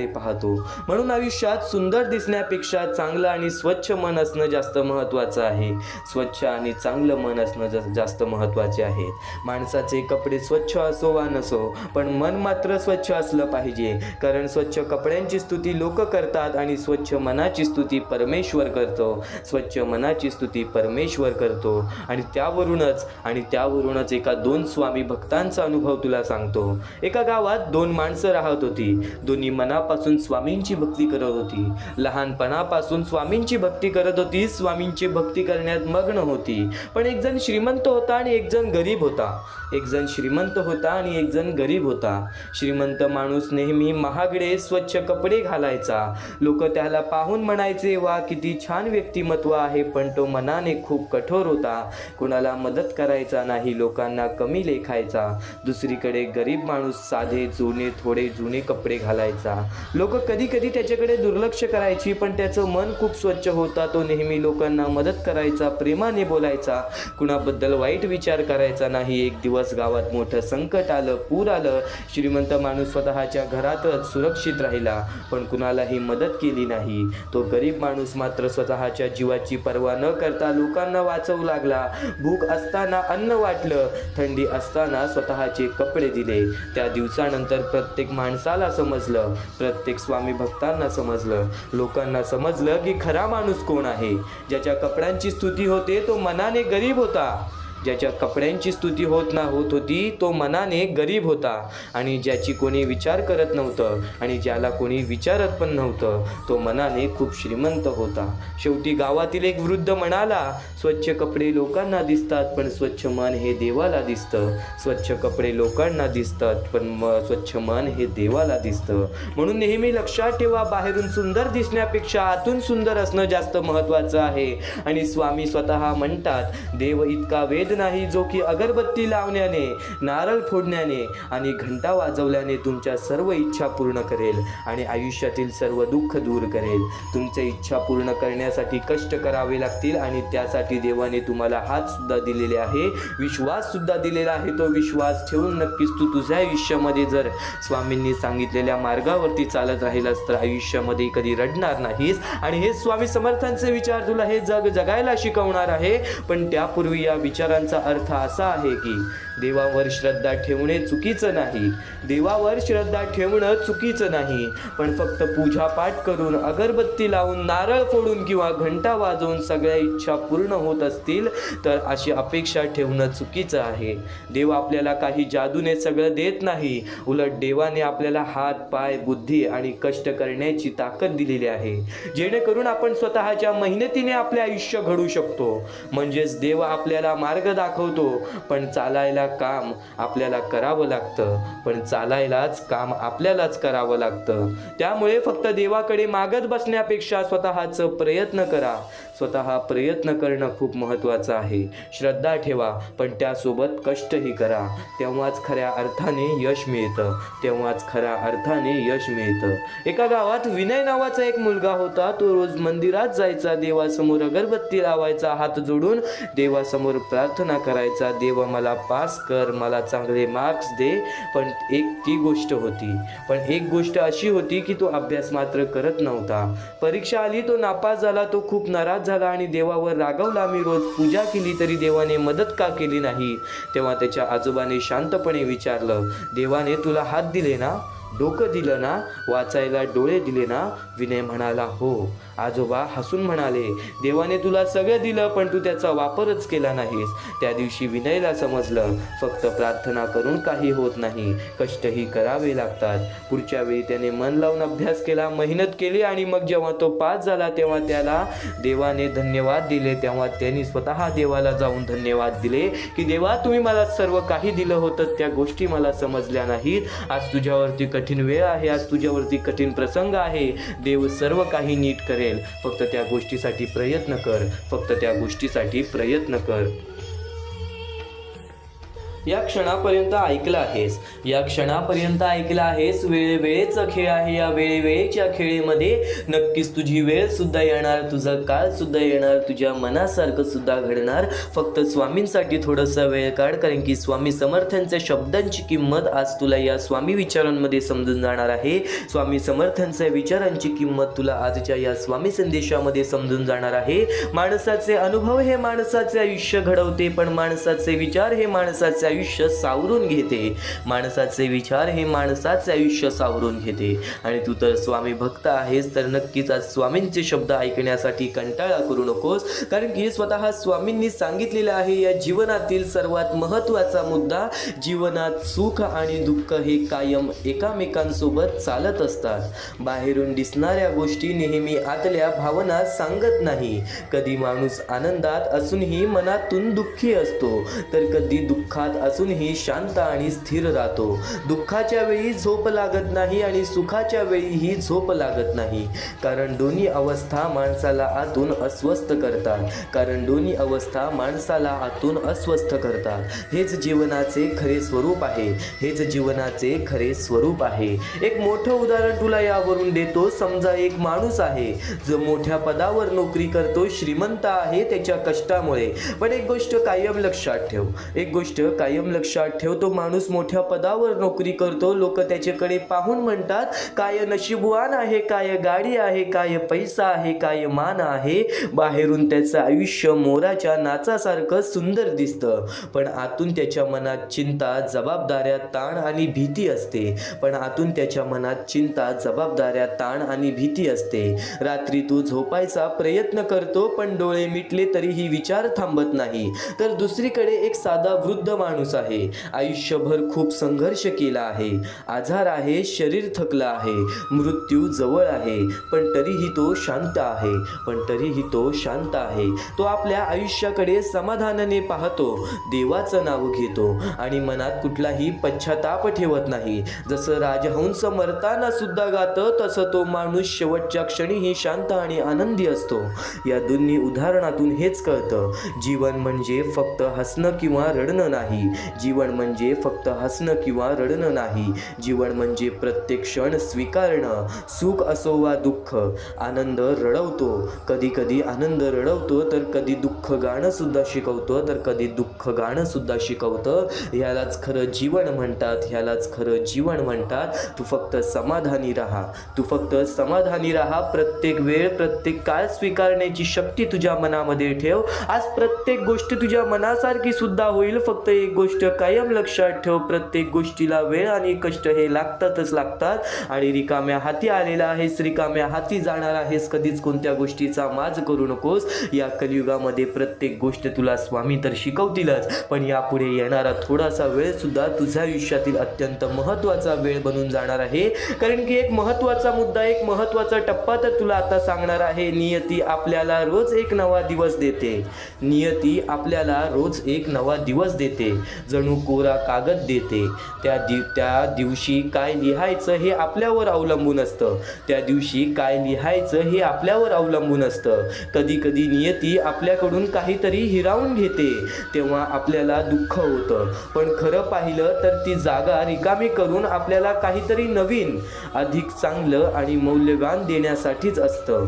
पाहतो. म्हणून आयुष्यात सुंदर दिसण्यापेक्षा चांगलं आणि स्वच्छ मन असणं जास्त महत्त्वाचं आहे. स्वच्छ आणि चांगलं मन असणं जास्त महत्त्वाचे आहे. माणसाचे कपडे स्वच्छ असो वा नसो पण मन मात्र स्वच्छ असलं पाहिजे. कारण स्वच्छ कपड्यांची स्तुती लोक करतात आणि स्वच्छ मनाची स्तुती परमेश्वर करतो. आणि त्यावरूनच एका 2 स्वामी भक्तांचा अनुभव तुला सांगतो. एका गावात 2 माणसं राहत होती. दोन्ही मनापासून स्वामींची भक्ती करत होती. लहानपणापासून स्वामींची भक्ती करत होती. स्वामींची भक्ती करण्यात मग्न होती. पण एक जण श्रीमंत होता आणि एक जण गरीब होता. श्रीमंत माणूस नेहमी महागडे स्वच्छ कपडे घालायचा. लोक त्याला पाहून म्हणायचे, वा किती छान व्यक्तिमत्व आहे. पण तो मनाने खूप कठोर होता. कोणाला मदत करायचा नाही, लोकांना कमी लेखायचा. दुसरीकडे गरीब माणूस साधे थोडे जुने कपडे घालायचा. लोक कधी कधी त्याच्याकडे दुर्लक्ष करायची पण त्याचं मन खूप स्वच्छ होता. तो नेहमी लोकांना मदत करायचा, प्रेमाने बोलायचा, कुणाबद्दल वाईट विचार करायचा नाही. एक दिवस गावात मोठं संकट आलं, पूर आलं. श्रीमंत माणूस स्वतःच्या घरातच सुरक्षित राहिला पण कुणालाही मदत केली नाही. तो गरीब माणूस मात्र स्वतःच्या जीवाची पर्वा न करता लोकांना वाचवू लागला. भूक असताना अन्न वाटलं, थंडी असताना स्वतःचे कपडे दिले. त्या दिवसानंतर प्रत्येक माणसाला समजलं, प्रत्येक स्वामी भक्तांना समजलं, लोकांना समजलं की खरा माणूस कोण आहे. ज्याच्या कपड्यांची स्तुती होते तो मनाने गरीब होता. ज्याच्या कपड्यांची स्तुती होत होती तो मनाने गरीब होता. आणि ज्याची कोणी विचार करत नव्हतं आणि ज्याला कोणी विचारत पण नव्हतं तो मनाने खूप श्रीमंत होता. शेवटी गावातील एक वृद्ध म्हणाला, स्वच्छ कपडे लोकांना दिसतात पण स्वच्छ मन हे देवाला दिसतं. स्वच्छ कपडे लोकांना दिसतात पण स्वच्छ मन हे देवाला दिसतं. म्हणून नेहमी लक्षात ठेवा, बाहेरून सुंदर दिसण्यापेक्षा आतून सुंदर असणं जास्त महत्त्वाचं आहे. आणि स्वामी स्वतः म्हणतात, देव इतका वेद माहीत नाही, जो की अगरबत्ती लावण्याने, नारळ फोडण्याने आणि घंटा वाजवल्याने तुमच्या सर्व इच्छा पूर्ण करेल आणि आयुष्यातील सर्व दुःख दूर करेल. तुमच्या इच्छा पूर्ण करण्यासाठी कष्ट करावे लागतील आणि त्यासाठी देवाने तुम्हाला हात सुद्धा दिलेले आहे, विश्वास सुद्धा दिलेला आहे. तो विश्वास ठेवून नक्कीच तू तुझ्या आयुष्यामध्ये जर स्वामींनी सांगितलेल्या मार्गावरती चालत राहिलास तर आयुष्यामध्ये कधी रडणार नाहीस. आणि हे स्वामी समर्थांचे विचार तुला हे जग जगायला शिकवणार आहे. पण त्यापूर्वी या विचारांचा अर्थ असा आहे की देवावर श्रद्धा ठेवणे चुकीचं नाही, देवावर श्रद्धा ठेवणं चुकीचं नाही, पण फक्त पूजापाठ करून, अगरबत्ती लावून, नारळ फोडून किंवा घंटा वाजवून सगळ्या इच्छा पूर्ण होत असतील तर अशी अपेक्षा ठेवणं चुकीचं आहे. देव आपल्याला काही जादूने सगळं देत नाही, उलट देवाने आपल्याला हात, पाय, बुद्धी आणि कष्ट करण्याची ताकद दिलेली आहे, जेणेकरून आपण स्वतःच्या मेहनतीने आपले आयुष्य घडू शकतो. म्हणजेच देव आपल्याला मार्ग दाखवतो, पण चालायला काम आपल्याला करावं लागतं, पण चालायलाच काम आपल्यालाच करावं लागतं. त्यामुळे फक्त देवाकडे मागत बसण्यापेक्षा स्वतःचं प्रयत्न करा. स्वतः प्रयत्न करणं खूप महत्त्वाचं आहे. श्रद्धा ठेवा, पण त्यासोबत कष्टही करा. तेव्हाच खऱ्या अर्थाने यश मिळतं, तेव्हाच खऱ्या अर्थाने यश मिळतं. एका गावात विनय नावाचा एक मुलगा होता. तो रोज मंदिरात जायचा, देवासमोर अगरबत्ती लावायचा, हात जोडून देवासमोर प्रार्थना करायचा, देवा मला पास कर, मला चांगले मार्क्स दे. पण ती गोष्ट होती, पण एक गोष्ट अशी होती की तो अभ्यास मात्र करत नव्हता. परीक्षा आली, तो नापास झाला. तो खूप नाराज झाला आणि देवावर रागवला. मी रोज पूजा केली तरी देवाने मदत का केली नाही? तेव्हा त्याच्या आजोबाने शांतपणे विचारलं, देवाने तुला हात दिले ना, डोकं दिलं ना, वाचायला डोळे दिले ना? विनय म्हणाला, हो. आजोबा हसून म्हणाले, देवाने तुला सगळं दिलं, पण तू त्याचा वापरच केला नाहीस. त्या दिवशी विनयला समजलं, फक्त प्रार्थना करून काही होत नाही, कष्टही करावे लागतात. पुढच्या वेळी त्याने मन लावून अभ्यास केला, मेहनत केली आणि मग जेव्हा तो पास झाला तेव्हा त्याला देवाने धन्यवाद दिले. तेव्हा त्यांनी स्वतः देवाला जाऊन धन्यवाद दिले की देवा, तुम्ही मला सर्व काही दिलं होतं, त्या गोष्टी मला समजल्या नाहीत. आज तुझ्यावरती कठीण वेळ आहे, आज तुझ्यावरती कठीण प्रसंग आहे. देव सर्व काही नीट करेल, फक्त त्या गोष्टीसाठी प्रयत्न कर, फक्त त्या गोष्टीसाठी प्रयत्न कर. या क्षणापर्यंत ऐकलं आहेस, या क्षणापर्यंत ऐकलं आहेस. वेळेचा खेळ आहे. या वेळेच्या खेळीमध्ये नक्कीच तुझी वेळ सुद्धा येणार, तुझा काळ सुद्धा येणार, तुझ्या मनासारखं सुद्धा घडणार. फक्त स्वामींसाठी थोडंसं वेळ काढ, कारण की स्वामी समर्थांच्या शब्दांची किंमत आज तुला या स्वामी विचारांमध्ये समजून जाणार आहे. स्वामी समर्थांच्या विचारांची किंमत तुला आजच्या या स्वामी संदेशामध्ये समजून जाणार आहे. माणसाचे अनुभव हे माणसाचे आयुष्य घडवते, पण माणसाचे विचार हे माणसाचे आयुष्य सावरून घेते. माणसाचे विचार हे माणसाचे आयुष्य सावरून घेते. आणि तू तर स्वामी भक्त आहेस, तर नक्कीच आज स्वामींचे शब्द ऐकण्यासाठी कंटाळा करू नकोस, कारण की स्वतः स्वामींनी सांगितलेलं आहे, या जीवनातील सर्वात महत्त्वाचा मुद्दा, जीवनात सुख आणि दुःख हे कायम एकामेकांसोबत चालत असतात. बाहेरून दिसणाऱ्या गोष्टी नेहमी आतल्या भावना सांगत नाही. कधी माणूस आनंदात असूनही मनातून दुःखी असतो, तर कधी दुःखात असूनही शांत आणि स्थिर राहतो. दुःखाच्या वेळी झोप लागत नाही आणि सुखाच्या वेळीही झोप लागत नाही, कारण दोन्ही अवस्था माणसाला आतून अस्वस्थ करतात, कारण दोन्ही अवस्था माणसाला आतून अस्वस्थ करतात. हेच जीवनाचे खरे स्वरूप आहे, हेच जीवनाचे खरे स्वरूप आहे. एक मोठं उदाहरण तुला यावरून देतो. समजा एक माणूस आहे जो मोठ्या पदावर नोकरी करतो, श्रीमंत आहे त्याच्या कष्टामुळे. पण एक गोष्ट कायम लक्षात ठेव, एक गोष्ट कायम लक्षात ठेव, तो माणूस मोठ्या पदावर नोकरी करतो. लोक त्याच्याकडे पाहून म्हणतात, काय नशीबवान आहे, काय गाडी आहे, काय पैसा आहे, काय मान आहे. बाहेरून त्याचं आयुष्य मोराच्या नाचासारखं सुंदर दिसतं, पण आतून त्याच्या मनात चिंता, जबाबदाऱ्या, ताण आणि भीती असते. पण आतून त्याच्या मनात चिंता, जबाबदाऱ्या, ताण आणि भीती असते. रात्री तू झोपायचा प्रयत्न करतो, पण डोळे मिटले तरीही विचार थांबत नाही. तर दुसरीकडे एक साधा वृद्ध माणूस माणूस आहे, आयुष्यभर खूप संघर्ष केला आहे, आजार आहे, शरीर थकलं आहे, मृत्यू जवळ आहे, पण तरीही तो शांत आहे, तो आपल्या आयुष्याकडे समाधानाने पाहतो, देवाचं नाव घेतो आणि मनात कुठलाही पश्चाताप ठेवत नाही. जसं राजहंस मरताना सुद्धा गातं, तसं तो माणूस शेवटच्या क्षणीही शांत आणि आनंदी असतो. या दोन्ही उदाहरणातून हेच कळतं, जीवन म्हणजे फक्त हसणं किंवा रडणं नाही. जीवन म्हणजे फक्त हसणं किंवा रडणं नाही. जीवन म्हणजे प्रत्येक क्षण स्वीकारणं. सुख असो वा दुःख, आनंद रडवतो, कधी कधी आनंद रडवतो, तर कधी दुःख गाणं सुद्धा शिकवतो, तर कधी दुःख गाणं सुद्धा शिकवतं. ह्यालाच खरं जीवन म्हणतात. तू फक्त समाधानी राहा. प्रत्येक वेळ, प्रत्येक काळ स्वीकारण्याची शक्ती तुझ्या मनामध्ये ठेव. आज प्रत्येक गोष्ट तुझ्या मनासारखी सुद्धा होईल. फक्त एक गोष्ट कायम लक्षात ठेव, प्रत्येक गोष्टीला वेळ आणि कष्ट हे लागतात आणि रिकाम्या हाती आलेला आहेस, रिकाम्या हाती जाणार आहेस. कधीच कोणत्या गोष्टीचा माज करू नकोस. या कलियुगामध्ये प्रत्येक गोष्ट तुला स्वामी तर शिकवतीलच, पण यापुढे येणारा थोडासा वेळ सुद्धा तुझ्या आयुष्यातील अत्यंत महत्त्वाचा वेळ बनून जाणार आहे. कारण की एक महत्त्वाचा मुद्दा, एक महत्त्वाचा टप्पा तर तुला आता सांगणार आहे. नियती आपल्याला रोज एक नवा दिवस देते. जणू कोरा कागद देते. त्या दिवशी काय लिहायचं हे आपल्यावर अवलंबून असतं. कधी कधी नियती आपल्याकडून काहीतरी हिरावून घेते, तेव्हा आपल्याला दुःख होतं. पण खरं पाहिलं तर ती जागा रिकामी करून आपल्याला काहीतरी नवीन, अधिक चांगलं आणि मौल्यवान देण्यासाठीच असतं.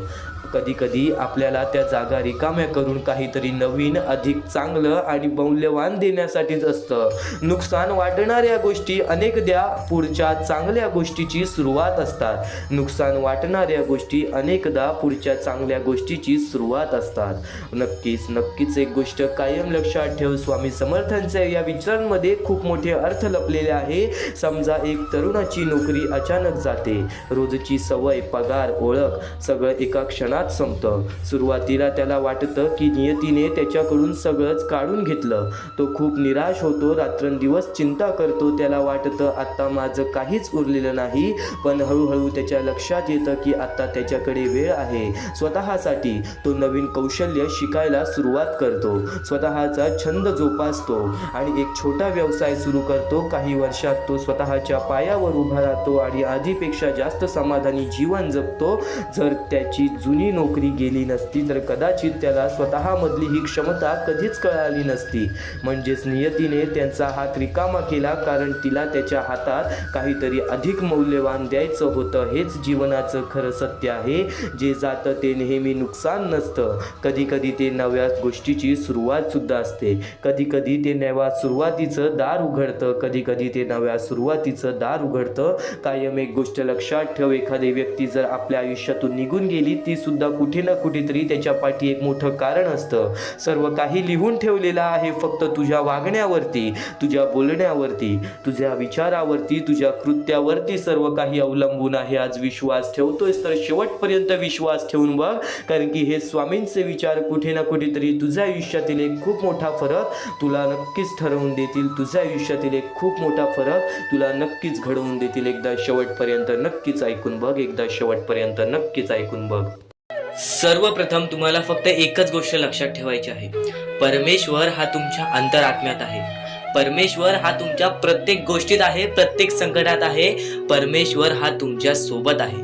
कधी कधी आपल्याला त्या जागा रिकाम्या करून काहीतरी नवीन, अधिक चांगलं आणि मौल्यवान देण्यासाठीच असतं. नुकसान वाटणाऱ्या गोष्टी अनेकदा पुढच्या चांगल्या गोष्टीची सुरुवात असतात. नक्कीच एक गोष्ट कायम लक्षात ठेव, स्वामी समर्थांच्या या विचारांमध्ये खूप मोठे अर्थ लपलेले आहे. समजा एक तरुणाची नोकरी अचानक जाते. रोजची सवय, पगार, ओळख सगळं एका क्षणात संपतं. सुरुवातीला त्याला वाटतं की नियतीने त्याच्याकडून सगळंच काढून घेतलं. तो खूप निराश होतो, रात्रंदिवस चिंता करतो. त्याला वाटतं आता माझं काहीच उरलेलं नाही. पण हळूहळू त्याच्या लक्षात येतं की आता त्याच्याकडे वेळ आहे स्वतःसाठी. तो नवीन कौशल्य शिकायला सुरुवात करतो, स्वतःचा छंद जोपासतो आणि एक छोटा व्यवसाय सुरू करतो. काही वर्षात तो स्वतःच्या पायावर उभा राहतो आणि आधीपेक्षा जास्त समाधानी जीवन जगतो. जर त्याची जुनी नोकरी गेली नसती तर कदाचित त्याला स्वतःमधली ही क्षमता कधीच कळाली नसती. म्हणजेच नियतीने त्यांचा हात रिकामा केला, कारण तिला त्याच्या हातात काहीतरी अधिक मौल्यवान द्यायचं होतं. हेच जीवनाचं खरं सत्य आहे. जे जातं ते नेहमी नुकसान नसतं. कधी कधी ते नव्या गोष्टीची सुरुवात सुद्धा असते. कधी कधी ते नव्या सुरुवातीचं दार उघडतं. कायम एक गोष्ट लक्षात ठेव, एखादी व्यक्ती जर आपल्या आयुष्यातून निघून गेली, ती सुद्धा कुठे ना कुठेतरी त्याच्या पाठी एक मोठं कारण असतं. सर्व काही लिहून ठेवलेलं आहे. फक्त तुझ्या वागण्यावरती, तुझ्या बोलण्यावरती, तुझ्या विचारावरती, तुझ्या कृत्यावरती सर्व काही अवलंबून आहे. आज विश्वास ठेवतोयस तर शेवटपर्यंत विश्वास ठेवून बघ, कारण की हे स्वामींचे विचार कुठे ना कुठेतरी तुझ्या आयुष्यातील एक खूप मोठा फरक तुला नक्कीच ठरवून देतील. तुझ्या आयुष्यातील एक खूप मोठा फरक तुला नक्कीच घडवून देतील. एकदा शेवटपर्यंत नक्कीच ऐकून बघ. सर्वप्रथम तुम्हाला फक्त एकच गोष्ट लक्षात ठेवायची आहे. परमेश्वर हा तुमच्या अंतरात्म्यात आहे. परमेश्वर हा तुमच्या प्रत्येक गोष्टीत आहे, प्रत्येक संकटात आहे. परमेश्वर हा तुमच्या सोबत आहे.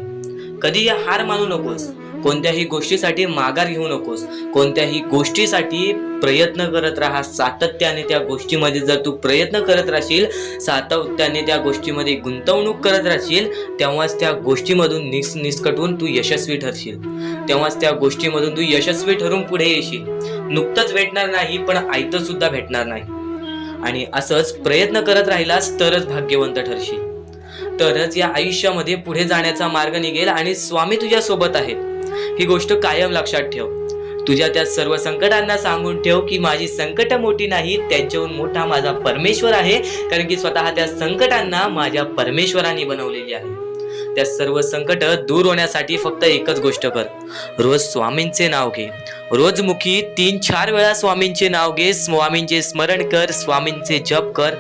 कधी हार मानू नकोस. कोणत्याही गोष्टीसाठी माघार घेऊ नकोस. कोणत्याही गोष्टीसाठी प्रयत्न करत राहा. सातत्याने त्या गोष्टीमध्ये जर तू प्रयत्न करत राहशील, सातत्याने त्या गोष्टीमध्ये गुंतवणूक करत राहशील, तेव्हाच त्या गोष्टीमधून निसकटून तू यशस्वी ठरशील. तेव्हाच त्या गोष्टीमधून तू यशस्वी ठरून पुढे येशील. नुकतंच भेटणार नाही, पण आयतं सुद्धा भेटणार नाही. आणि असंच प्रयत्न करत राहिलास तरच भाग्यवंत ठरशील. तरच या आयुष्यामध्ये पुढे जाण्याचा मार्ग निघेल आणि स्वामी तुझ्या सोबत आहेत. ही गोष्ट कायम लक्षात ठेव. तुझ्या त्या सर्व संकटांना सांगून ठेव की माझी संकट मोठी नाही, त्यांच्याहून मोठा माझा परमेश्वर आहे. कारण की स्वतः त्या संकटांना माझ्या परमेश्वराने बनवलेली आहे. त्या सर्व संकट दूर होण्यासाठी फक्त एकच गोष्ट कर, रोज स्वामींचे नाव घे, रोजमुखी 3-4 वेळा स्वामींचे नाव घे, स्वामींचे स्मरण कर, स्वामींचे जप कर.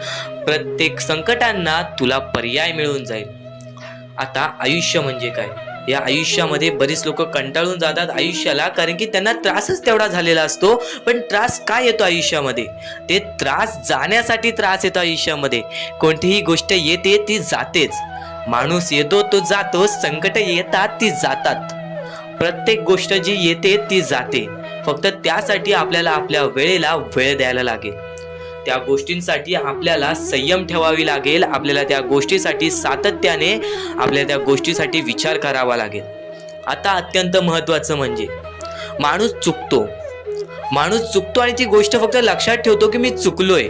प्रत्येक संकटांना तुला पर्याय मिळून जाईल. आता आयुष्य म्हणजे काय? या आयुष्यामध्ये बरीच लोक कंटाळून जातात आयुष्याला, कारण की त्यांना त्रासच तेवढा झालेला असतो. पण त्रास काय येतो आयुष्यामध्ये? ते त्रास जाण्यासाठी त्रास येतो आयुष्यामध्ये. कोणतीही गोष्ट येते ती जातेच, माणूस येतो तो जातो, संकट येतात ती जातात. प्रत्येक गोष्ट जी येते ती जाते. फक्त त्यासाठी आपल्याला आपल्या वेळेला वेळ द्यायला लागेल. त्या गोष्टींसाठी आपल्याला संयम ठेवावी लागेल. आपल्याला त्या गोष्टीसाठी सातत्याने आपल्या त्या गोष्टीसाठी विचार करावा लागेल. आता अत्यंत महत्त्वाचं म्हणजे माणूस चुकतो आणि ती गोष्ट फक्त लक्षात ठेवतो की मी चुकलोय,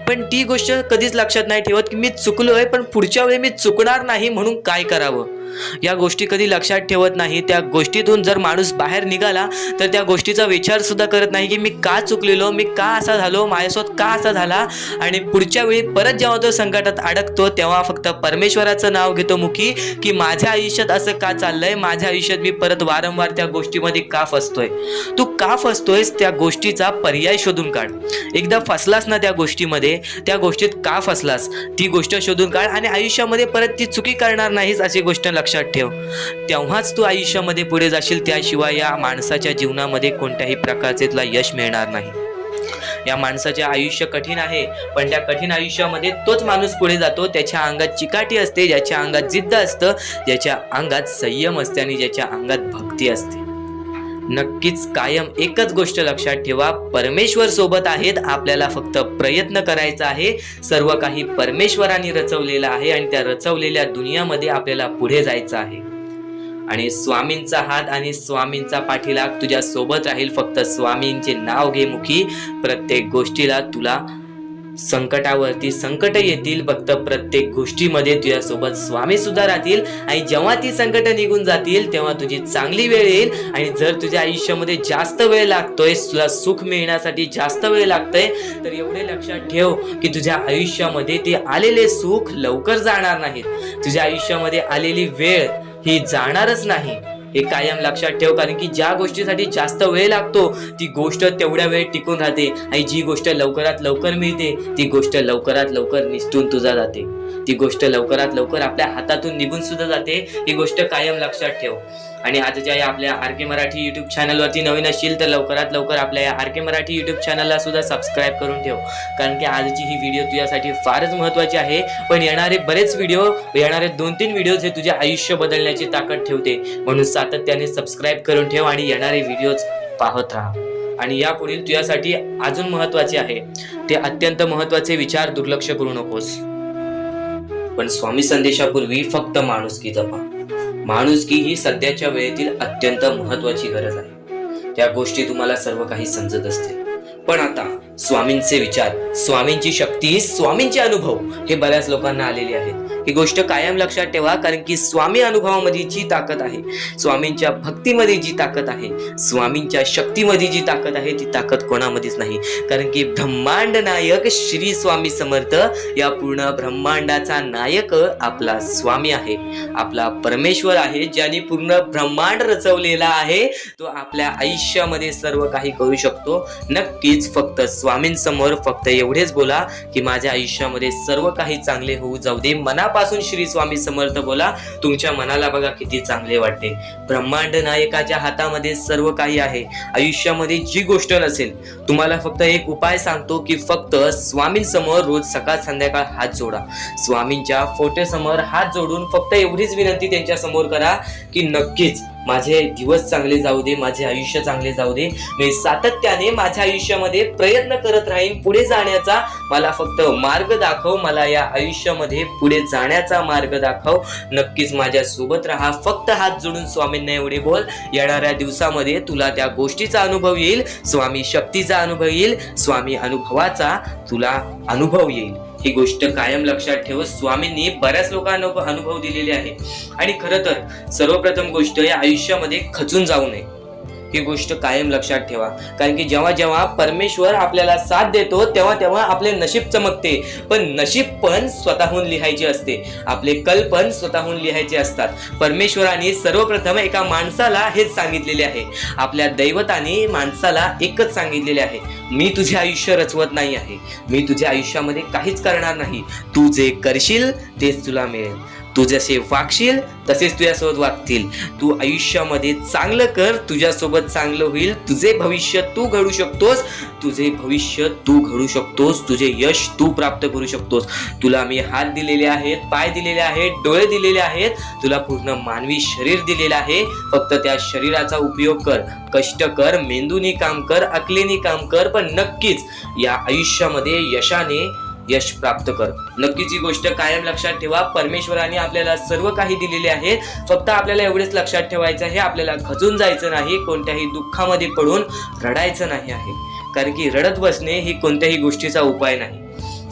पण ती गोष्ट कधीच लक्षात नाही ठेवत की मी चुकलोय, पण पुढच्या वेळी मी चुकणार नाही म्हणून काय करावं या गोष्टी कधी लक्षात ठेवत नाही. त्या गोष्टीतून जर माणूस बाहेर निघाला तर त्या गोष्टीचा विचार सुद्धा करत नाही की मी का चुकलेलो, मी का असा झालो, माझ्यासोबत का असा झाला. आणि पुढच्या वेळी परत जेव्हा तो संकटात अडकतो तेव्हा फक्त परमेश्वराचं नाव घेतो मुखी की माझ्या आयुष्यात असं का चाललंय, माझ्या आयुष्यात मी परत वारंवार त्या गोष्टीमध्ये का फसतोय. तू का फसतोयस त्या गोष्टीचा पर्याय शोधून काढ. एकदा फसलास ना त्या गोष्टीमध्ये, त्या गोष्टीत का फसलास ती गोष्ट शोधून काढ आणि आयुष्यामध्ये परत ती चुकी करणार नाहीस अशी गोष्ट लक्षात ठेव. तेव्हाच तू आयुष्यामध्ये पुढे जाशील. त्याशिवाय या माणसाच्या जीवनामध्ये कोणत्याही प्रकारचे तुला यश मिळणार नाही. या माणसाचे आयुष्य कठीण आहे, पण त्या कठीण आयुष्यामध्ये तोच माणूस पुढे जातो. त्याच्या अंगात चिकाटी असते, ज्याच्या अंगात जिद्द असतं, ज्याच्या अंगात संयम असते आणि ज्याच्या अंगात भक्ती असते. नक्कीच कायम एकच गोष्ट लक्षात ठेवा, परमेश्वर सोबत आहेत. आपल्याला फक्त प्रयत्न करायचा आहे. सर्व काही परमेश्वराने रचवलेलं आहे आणि त्या रचवलेल्या दुनियामध्ये आपल्याला पुढे जायचं आहे. आणि स्वामींचा हात आणि स्वामींचा पाठीलाग तुझ्या सोबत राहील. फक्त स्वामींचे नाव घे मुखी. प्रत्येक गोष्टीला तुला संकटावरती संकट येतील, फक्त प्रत्येक गोष्टीमध्ये तुझ्यासोबत स्वामी सुद्धा राहतील. आणि जेव्हा ती संकट निघून जातील तेव्हा तुझी चांगली वेळ येईल. आणि जर तुझ्या आयुष्यामध्ये जास्त वेळ लागतोय, तुला सुख मिळण्यासाठी जास्त वेळ लागतोय, तर एवढे लक्षात ठेव की तुझ्या आयुष्यामध्ये ते आलेले सुख लवकर जाणार नाहीत. तुझ्या आयुष्यामध्ये आलेली वेळ ही जाणारच नाही, हे कायम लक्षात ठेव. कारण की ज्या गोष्टीसाठी जास्त वेळ लागतो ती गोष्ट तेवढ्या वेळ टिकून राहते, आणि जी गोष्ट लवकरात लवकर मिळते ती गोष्ट लवकरात लवकर निसटून तुझा जाते. ती गोष्ट लवकरात लवकर आपल्या हातातून निघून सुद्धा जाते. ही गोष्ट कायम लक्षात ठेव. आणि आजच्या या आपल्या आर.के. मराठी युट्यूब चॅनलवरती नवीन असशील तर लवकरात लवकर आपल्या या आर.के. मराठी युट्यूब चॅनलला सुद्धा सबस्क्राईब करून ठेव. कारण की आजची ही व्हिडिओ तुझ्यासाठी फारच महत्त्वाची आहे. पण येणारे बरेच व्हिडिओ, येणारे 2-3 व्हिडिओज हे तुझे आयुष्य बदलण्याची ताकद ठेवते. म्हणून सातत्याने सबस्क्राईब करून ठेव आणि येणारे व्हिडिओज पाहत राहा. आणि यापुढील तुझ्यासाठी अजून महत्त्वाचे आहे ते अत्यंत महत्त्वाचे विचार दुर्लक्ष करू नकोस. पण स्वामी संदेशापूर्वी फक्त माणुसकी जपा. माणुसकी ही सध्याच्या वेळेतील अत्यंत महत्त्वाची गरज आहे. त्या गोष्टी तुम्हाला सर्व काही समजत असते, पण आता स्वामींचे विचार, स्वामींची शक्ती, स्वामींचे अनुभव हे बऱ्याच लोकांना आलेले आहेत. ही गोष्ट कायम लक्षात ठेवा. कारण की स्वामी अनुभवामध्ये जी ताकद आहे, स्वामींच्या भक्तीमध्ये जी ताकद आहे, स्वामींच्या शक्तीमध्ये जी ताकद आहे, ती ताकद कोणामध्येच नाही. कारण की ब्रह्मांड नायक श्री स्वामी समर्थ, या पूर्ण ब्रह्मांडाचा नायक आपला स्वामी आहे, आपला परमेश्वर आहे, ज्याने पूर्ण ब्रह्मांड रचवलेला आहे. तो आपल्या आयुष्यामध्ये सर्व काही करू शकतो. नक्कीच फक्त स्वामींसमोर फक्त एवढेच बोला की माझ्या आयुष्यामध्ये सर्व काही चांगले होऊ जाऊ दे. मनापासून श्री स्वामी समर्थ बोला. तुमच्या मनाला बघा किती चांगले वाटते. ब्रह्मांड नायकाच्या हातामध्ये सर्व काही आहे. आयुष्यामध्ये जी गोष्ट नसेल, तुम्हाला फक्त एक उपाय सांगतो की फक्त स्वामींसमोर रोज सकाळ संध्याकाळ हात जोडा. स्वामींच्या फोटोसमोर हात जोडून फक्त एवढीच विनंती त्यांच्या समोर करा की नक्कीच माझे दिवस चांगले जाऊ दे, माझे आयुष्य चांगले जाऊ दे. मी सातत्याने माझ्या आयुष्यामध्ये प्रयत्न करत राहीन पुढे जाण्याचा. मला फक्त मार्ग दाखव, मला या आयुष्यामध्ये पुढे जाण्याचा मार्ग दाखव. नक्कीच माझ्या सोबत राहा. फक्त हात जोडून स्वामींना एवढे बोल. येणाऱ्या दिवसामध्ये तुला त्या गोष्टीचा अनुभव येईल, स्वामी शक्तीचा अनुभव येईल, स्वामी अनुभवाचा तुला अनुभव येईल. ही गोष्ट कायम लक्षात ठेव. स्वामींनी बऱ्याच लोकांना अनुभव दिलेले आहे. आणि खरं तर सर्वप्रथम गोष्ट या आयुष्यामध्ये खचून जाऊ नये. ही गोष्ट कायम लक्षात ठेवा. कारण की जेव्हा जेव्हा परमेश्वर आपल्याला साथ देतो तेव्हा तेव्हा आपले नशीब चमकते. पण नशीब पण स्वतःहून लिहायचे असते, आपले कल पण स्वतःहून लिहायचे असतात. परमेश्वराने सर्वप्रथम एका माणसाला हेच सांगितलेले आहे, आपल्या दैवताने माणसाला एकच सांगितलेले आहे, मी तुझे आयुष्य रचवत नाही आहे, मी तुझ्या आयुष्यामध्ये काहीच करणार नाही, तू जे करशील तेच तुला मिळेल, तू जसे वागशील तसेच तुझ्यासोबत वागतील, तू आयुष्यामध्ये चांगलं कर, तुझ्यासोबत चांगलं होईल, तुझे भविष्य तू घडू शकतोस, तुझे भविष्य तू घडू शकतोस, तुझे यश तू प्राप्त करू शकतोस. तुला मी हात दिलेले आहेत, पाय दिलेले आहेत, डोळे दिलेले आहेत, तुला पूर्ण मानवी शरीर दिलेलं आहे. फक्त त्या शरीराचा उपयोग कर, कष्ट कर, मेंदूनी काम कर, अकलेनी काम कर, पण नक्कीच या आयुष्यामध्ये यश प्राप्त कर. नक्कीच ही गोष्ट कायम लक्षात ठेवा. परमेश्वराने आपल्याला सर्व काही दिलेले आहे. फक्त आपल्याला एवढेच लक्षात ठेवायचं आहे, आपल्याला खचून जायचं नाही, कोणत्याही दुःखामध्ये पडून रडायचं नाही आहे. कारण की रडत बसणे ही कोणत्याही गोष्टीचा उपाय नाही.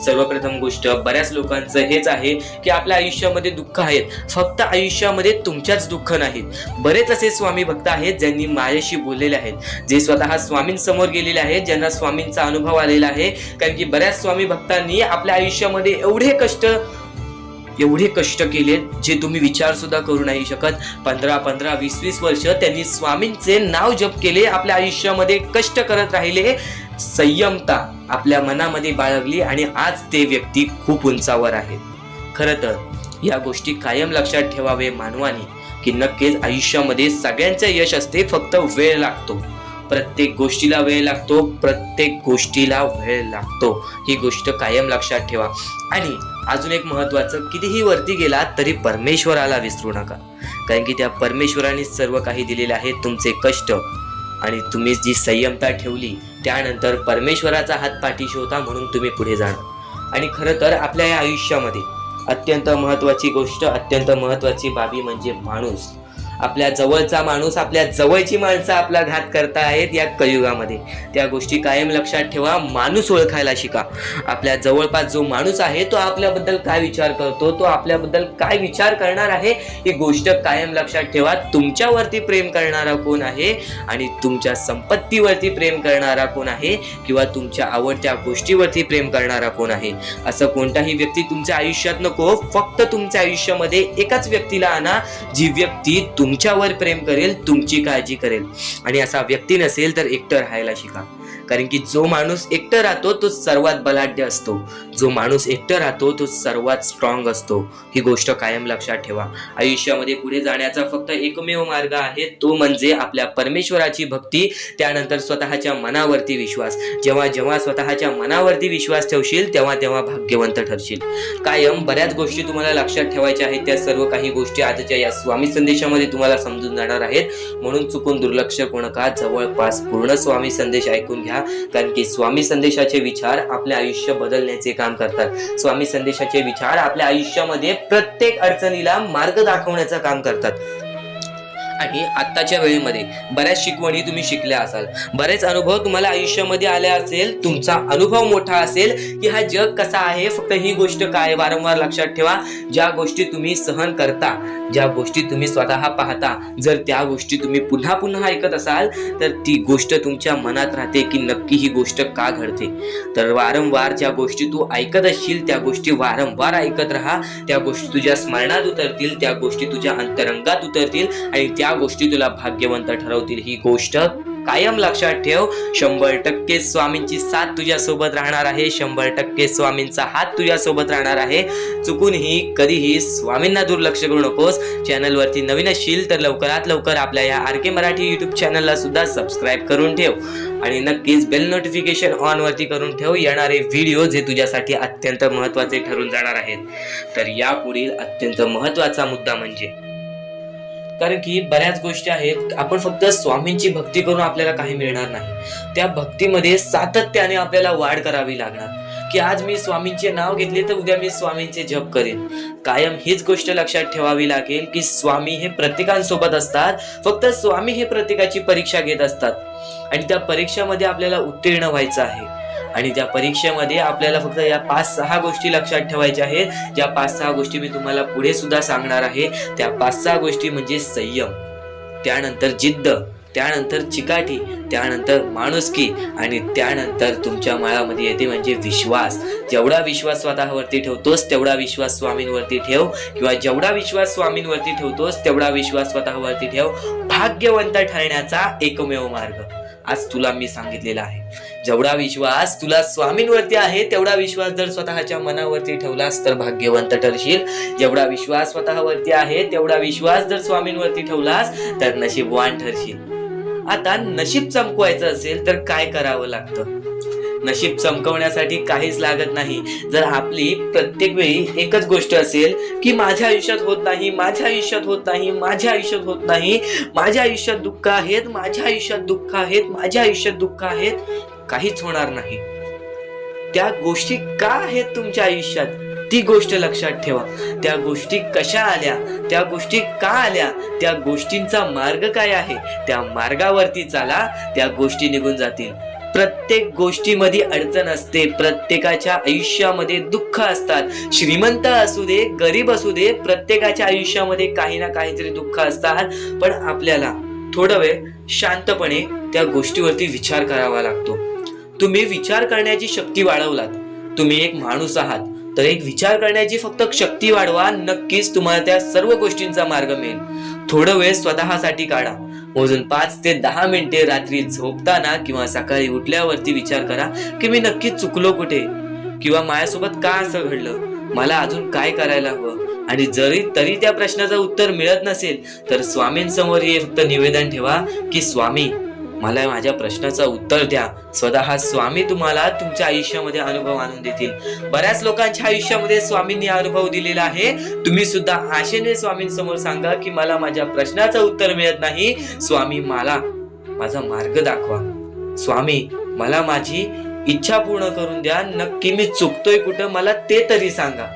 सर्वप्रथम गोष्ट बऱ्याच लोकांचं हेच आहे की आपल्या आयुष्यामध्ये दुःख आहेत, फक्त आयुष्यामध्ये तुमच्याच दुःख नाहीत. बरेच असे स्वामी भक्त आहेत ज्यांनी माझ्याशी बोललेले आहेत, जे स्वतः स्वामींसमोर गेलेले आहेत, ज्यांना स्वामींचा अनुभव आलेला आहे. कारण की बऱ्याच स्वामी भक्तांनी आपल्या आयुष्यामध्ये एवढे कष्ट केले जे तुम्ही विचार सुद्धा करू नाही शकत. 15 20 वर्ष त्यांनी स्वामींचे नाव जप केले, आपल्या आयुष्यामध्ये कष्ट करत राहिले, संयमता आपल्या मनामध्ये बाळगली आणि आज ते व्यक्ती खूप उंचावर आहेत. खरं तर या गोष्टी कायम लक्षात ठेवावे मानवाने की नक्कीच आयुष्यामध्ये सगळ्यांचे यश असते, फक्त वेळ लागतो. प्रत्येक गोष्टीला वेळ लागतो, ही गोष्ट कायम लक्षात ठेवा. आणि अजून एक महत्वाचं, कितीही वरती गेला तरी परमेश्वराला विसरू नका. कारण की त्या परमेश्वराने सर्व काही दिलेले आहे. तुमचे कष्ट आणि तुम्ही जी संयमता ठेवली त्यानंतर परमेश्वराचा हात पाठीशी होता म्हणून तुम्ही पुढे जाणार. आणि खरं तर आपल्या या आयुष्यामध्ये अत्यंत महत्वाची गोष्ट, अत्यंत महत्वाची बाबी म्हणजे माणूस. आपल्या जवळचा माणूस, आपल्या जवळची माणसं आपला घात करतायत या कलियुगामध्ये. त्या गोष्टी कायम लक्षात ठेवा. माणूस ओळखायला शिका. आपल्या जवळपास जो माणूस आहे तो आपल्याबद्दल काय विचार करतो, तो आपल्याबद्दल काय विचार करणार आहे, ही गोष्ट कायम लक्षात ठेवा. तुमच्यावरती प्रेम करणारा कोण आहे आणि तुमच्या संपत्तीवरती प्रेम करणारा कोण आहे किंवा तुमच्या आवडत्या गोष्टीवरती प्रेम करणारा कोण आहे, असं कोणताही व्यक्ती तुमच्या आयुष्यात नको. फक्त तुमच्या आयुष्यामध्ये एकाच व्यक्तीला आणा, जी व्यक्ती तुमच्यावर प्रेम करेल, तुमची काळजी करेल. आणि असा व्यक्ती नसेल तर एकटं राहायला शिका. कारण की जो माणूस एकटं राहतो तो सर्वात बलाढ्य असतो, जो माणूस एकटं राहतो तो सर्वात स्ट्रॉंग असतो. ही गोष्ट कायम लक्षात ठेवा. आयुष्यामध्ये पुढे जाण्याचा फक्त एकमेव मार्ग आहे, तो म्हणजे आपल्या परमेश्वराची भक्ती, त्यानंतर स्वतःच्या मनावरती विश्वास. जेव्हा जेव्हा स्वतःच्या मनावरती विश्वास ठेवशील तेव्हा तेव्हा भाग्यवंत ठरशील. कायम बऱ्याच गोष्टी तुम्हाला लक्षात ठेवायच्या आहेत. त्या सर्व काही गोष्टी आजच्या या स्वामी संदेशामध्ये तुम्हाला समजून जाणार आहेत. म्हणून चुकून दुर्लक्ष करू नका. जवळपास पूर्ण स्वामी संदेश ऐकून घ्या. कारण की स्वामी संदेशाचे विचार आपले आयुष्य बदलण्याचे काम करतात. स्वामी संदेशाचे विचार आपल्या आयुष्यामध्ये प्रत्येक अडचणीला मार्ग दाखवण्याचं काम करतात. आणि आत्ताच्या वेळेमध्ये बऱ्याच शिकवणी तुम्ही शिकल्या असाल, बरेच अनुभव तुम्हाला आयुष्यामध्ये आले असेल, तुमचा अनुभव मोठा असेल की हा जग कसा आहे. फक्त ही गोष्ट काय वारंवार लक्षात ठेवा, ज्या गोष्टी तुम्ही सहन करता, ज्या गोष्टी तुम्ही स्वतः पाहता, जर त्या गोष्टी तुम्ही पुन्हा पुन्हा ऐकत असाल तर ती गोष्ट तुमच्या मनात राहते की नक्की ही गोष्ट का घडते. तर वारंवार ज्या गोष्टी तू ऐकत असशील त्या गोष्टी वारंवार ऐकत राहा. त्या गोष्टी तुझ्या स्मरणात उतरतील, त्या गोष्टी तुझ्या अंतरंगात उतरतील आणि त्या गोष्टी तुला भाग्यवंत ठरवतील. ही गोष्ट कायम लक्षात ठेव. 100% स्वामींची साथ तुझ्या सोबत राहणार आहे, 100% स्वामींचा हात तुझ्या सोबत राहणार आहे. चुकूनही कधीही स्वामींना दुर्लक्ष करू नकोस. चॅनलवरती नवीन असशील तर लवकरात लवकर आपल्या या RK मराठी YouTube चॅनलला सुद्धा सबस्क्राईब करून ठेव आणि नक्कीच बेल नोटिफिकेशन ऑन वरती करून ठेव. येणारे व्हिडिओ जे तुझ्यासाठी अत्यंत महत्त्वाचे ठरून जाणार आहेत. तर यापुढील अत्यंत महत्त्वाचा मुद्दा म्हणजे, कारण की बऱ्याच गोष्टी आहेत, आपण फक्त स्वामींची भक्ती करून आपल्याला काही मिळणार नाही. त्या भक्तीमध्ये सातत्याने आपल्याला वाढ करावी लागणार की आज मी स्वामींचे नाव घेतले तर उद्या मी स्वामींचे जप करेन. कायम हीच गोष्ट लक्षात ठेवावी लागेल की स्वामी हे प्रत्येकांसोबत असतात. फक्त स्वामी हे प्रत्येकाची परीक्षा घेत असतात आणि त्या परीक्षेमध्ये आपल्याला उत्तीर्ण व्हायचं आहे. आणि त्या परीक्षेमध्ये आपल्याला फक्त या 5-6 गोष्टी लक्षात ठेवायच्या आहेत. ज्या 5-6 गोष्टी मी तुम्हाला पुढे सुद्धा सांगणार आहे. त्या 5-6 गोष्टी म्हणजे संयम, त्यानंतर जिद्द, त्यानंतर चिकाटी, त्यानंतर माणुसकी आणि त्यानंतर तुमच्या मनामध्ये येते म्हणजे विश्वास. जेवढा विश्वास स्वतःवरती ठेवतोस तेवढा विश्वास स्वामींवरती ठेव, किंवा जेवढा विश्वास स्वामींवरती ठेवतोस तेवढा विश्वास स्वतःवरती ठेव. भाग्यवंत ठरण्याचा एकमेव मार्ग आज तुला मी सांगितलेला आहे. जेवढा विश्वास तुला स्वामींवरती आहे तेवढा विश्वास जर स्वतःच्या मनावरती ठेवलास तर भाग्यवंत ठरशील. जेवढा विश्वास स्वतःवरती आहे तेवढा विश्वास जर स्वामींवरती ठेवलास तर नशीबवान ठरशील. आता नशीब चमकवायचं असेल तर काय करावं लागतं? नशीब चमकवण्यासाठी काहीच लागत नाही. जर आपली प्रत्येक वेळी एकच गोष्ट असेल की माझ्या आयुष्यात होत नाही, माझ्या आयुष्यात होत नाही, माझ्या आयुष्यात होत नाही, माझ्या आयुष्यात दुःख आहेत, माझ्या आयुष्यात दुःख आहेत, माझ्या आयुष्यात दुःख आहेत, काहीच होणार नाही. त्या गोष्टी का आहेत तुमच्या आयुष्यात ती गोष्ट लक्षात ठेवा. त्या गोष्टी कशा आल्या, त्या गोष्टी का आल्या, त्या गोष्टींचा मार्ग काय आहे, त्या मार्गावरती चाला, त्या गोष्टी निघून जातील. प्रत्येक गोष्टीमध्ये अडचण असते, प्रत्येकाच्या आयुष्यामध्ये दुःख असतात. श्रीमंत असू दे, गरीब असू दे, प्रत्येकाच्या आयुष्यामध्ये काही ना काहीतरी दुःख असतात. पण आपल्याला थोडा वेळ शांतपणे त्या गोष्टीवरती विचार करावा लागतो. तुम्ही विचार करण्याची शक्ती वाढवलात, तुम्ही एक माणूस आहात, तर एक विचार करण्याची फक्त शक्ती वाढवा, नक्कीच तुम्हाला त्या सर्व गोष्टींचा मार्ग मिळेल. थोडा वेळ स्वतःसाठी काढा. मोजून 5 ते 10 मिनिटे रात्री झोपताना किंवा सकाळी उठल्यावरती विचार करा की मी नक्की चुकलो कुठे, किंवा माझ्यासोबत का असं घडलं, मला अजून काय करायला हवं. आणि जरी तरी त्या प्रश्नाचं उत्तर मिळत नसेल तर स्वामींसमोर हे फक्त निवेदन ठेवा की स्वामी मला माझ्या प्रश्नाचं उत्तर द्या. स्वतः स्वामी तुम्हाला तुमच्या आयुष्यामध्ये अनुभव आणून देतील. बऱ्याच लोकांच्या आयुष्यामध्ये स्वामींनी अनुभव दिलेला आहे. तुम्ही सुद्धा आशेने स्वामींसमोर सांगा की मला माझ्या प्रश्नाचं उत्तर मिळत नाही, स्वामी मला माझा मार्ग दाखवा, स्वामी मला माझी इच्छा पूर्ण करून द्या, नक्की मी चुकतोय कुठं मला ते तरी सांगा.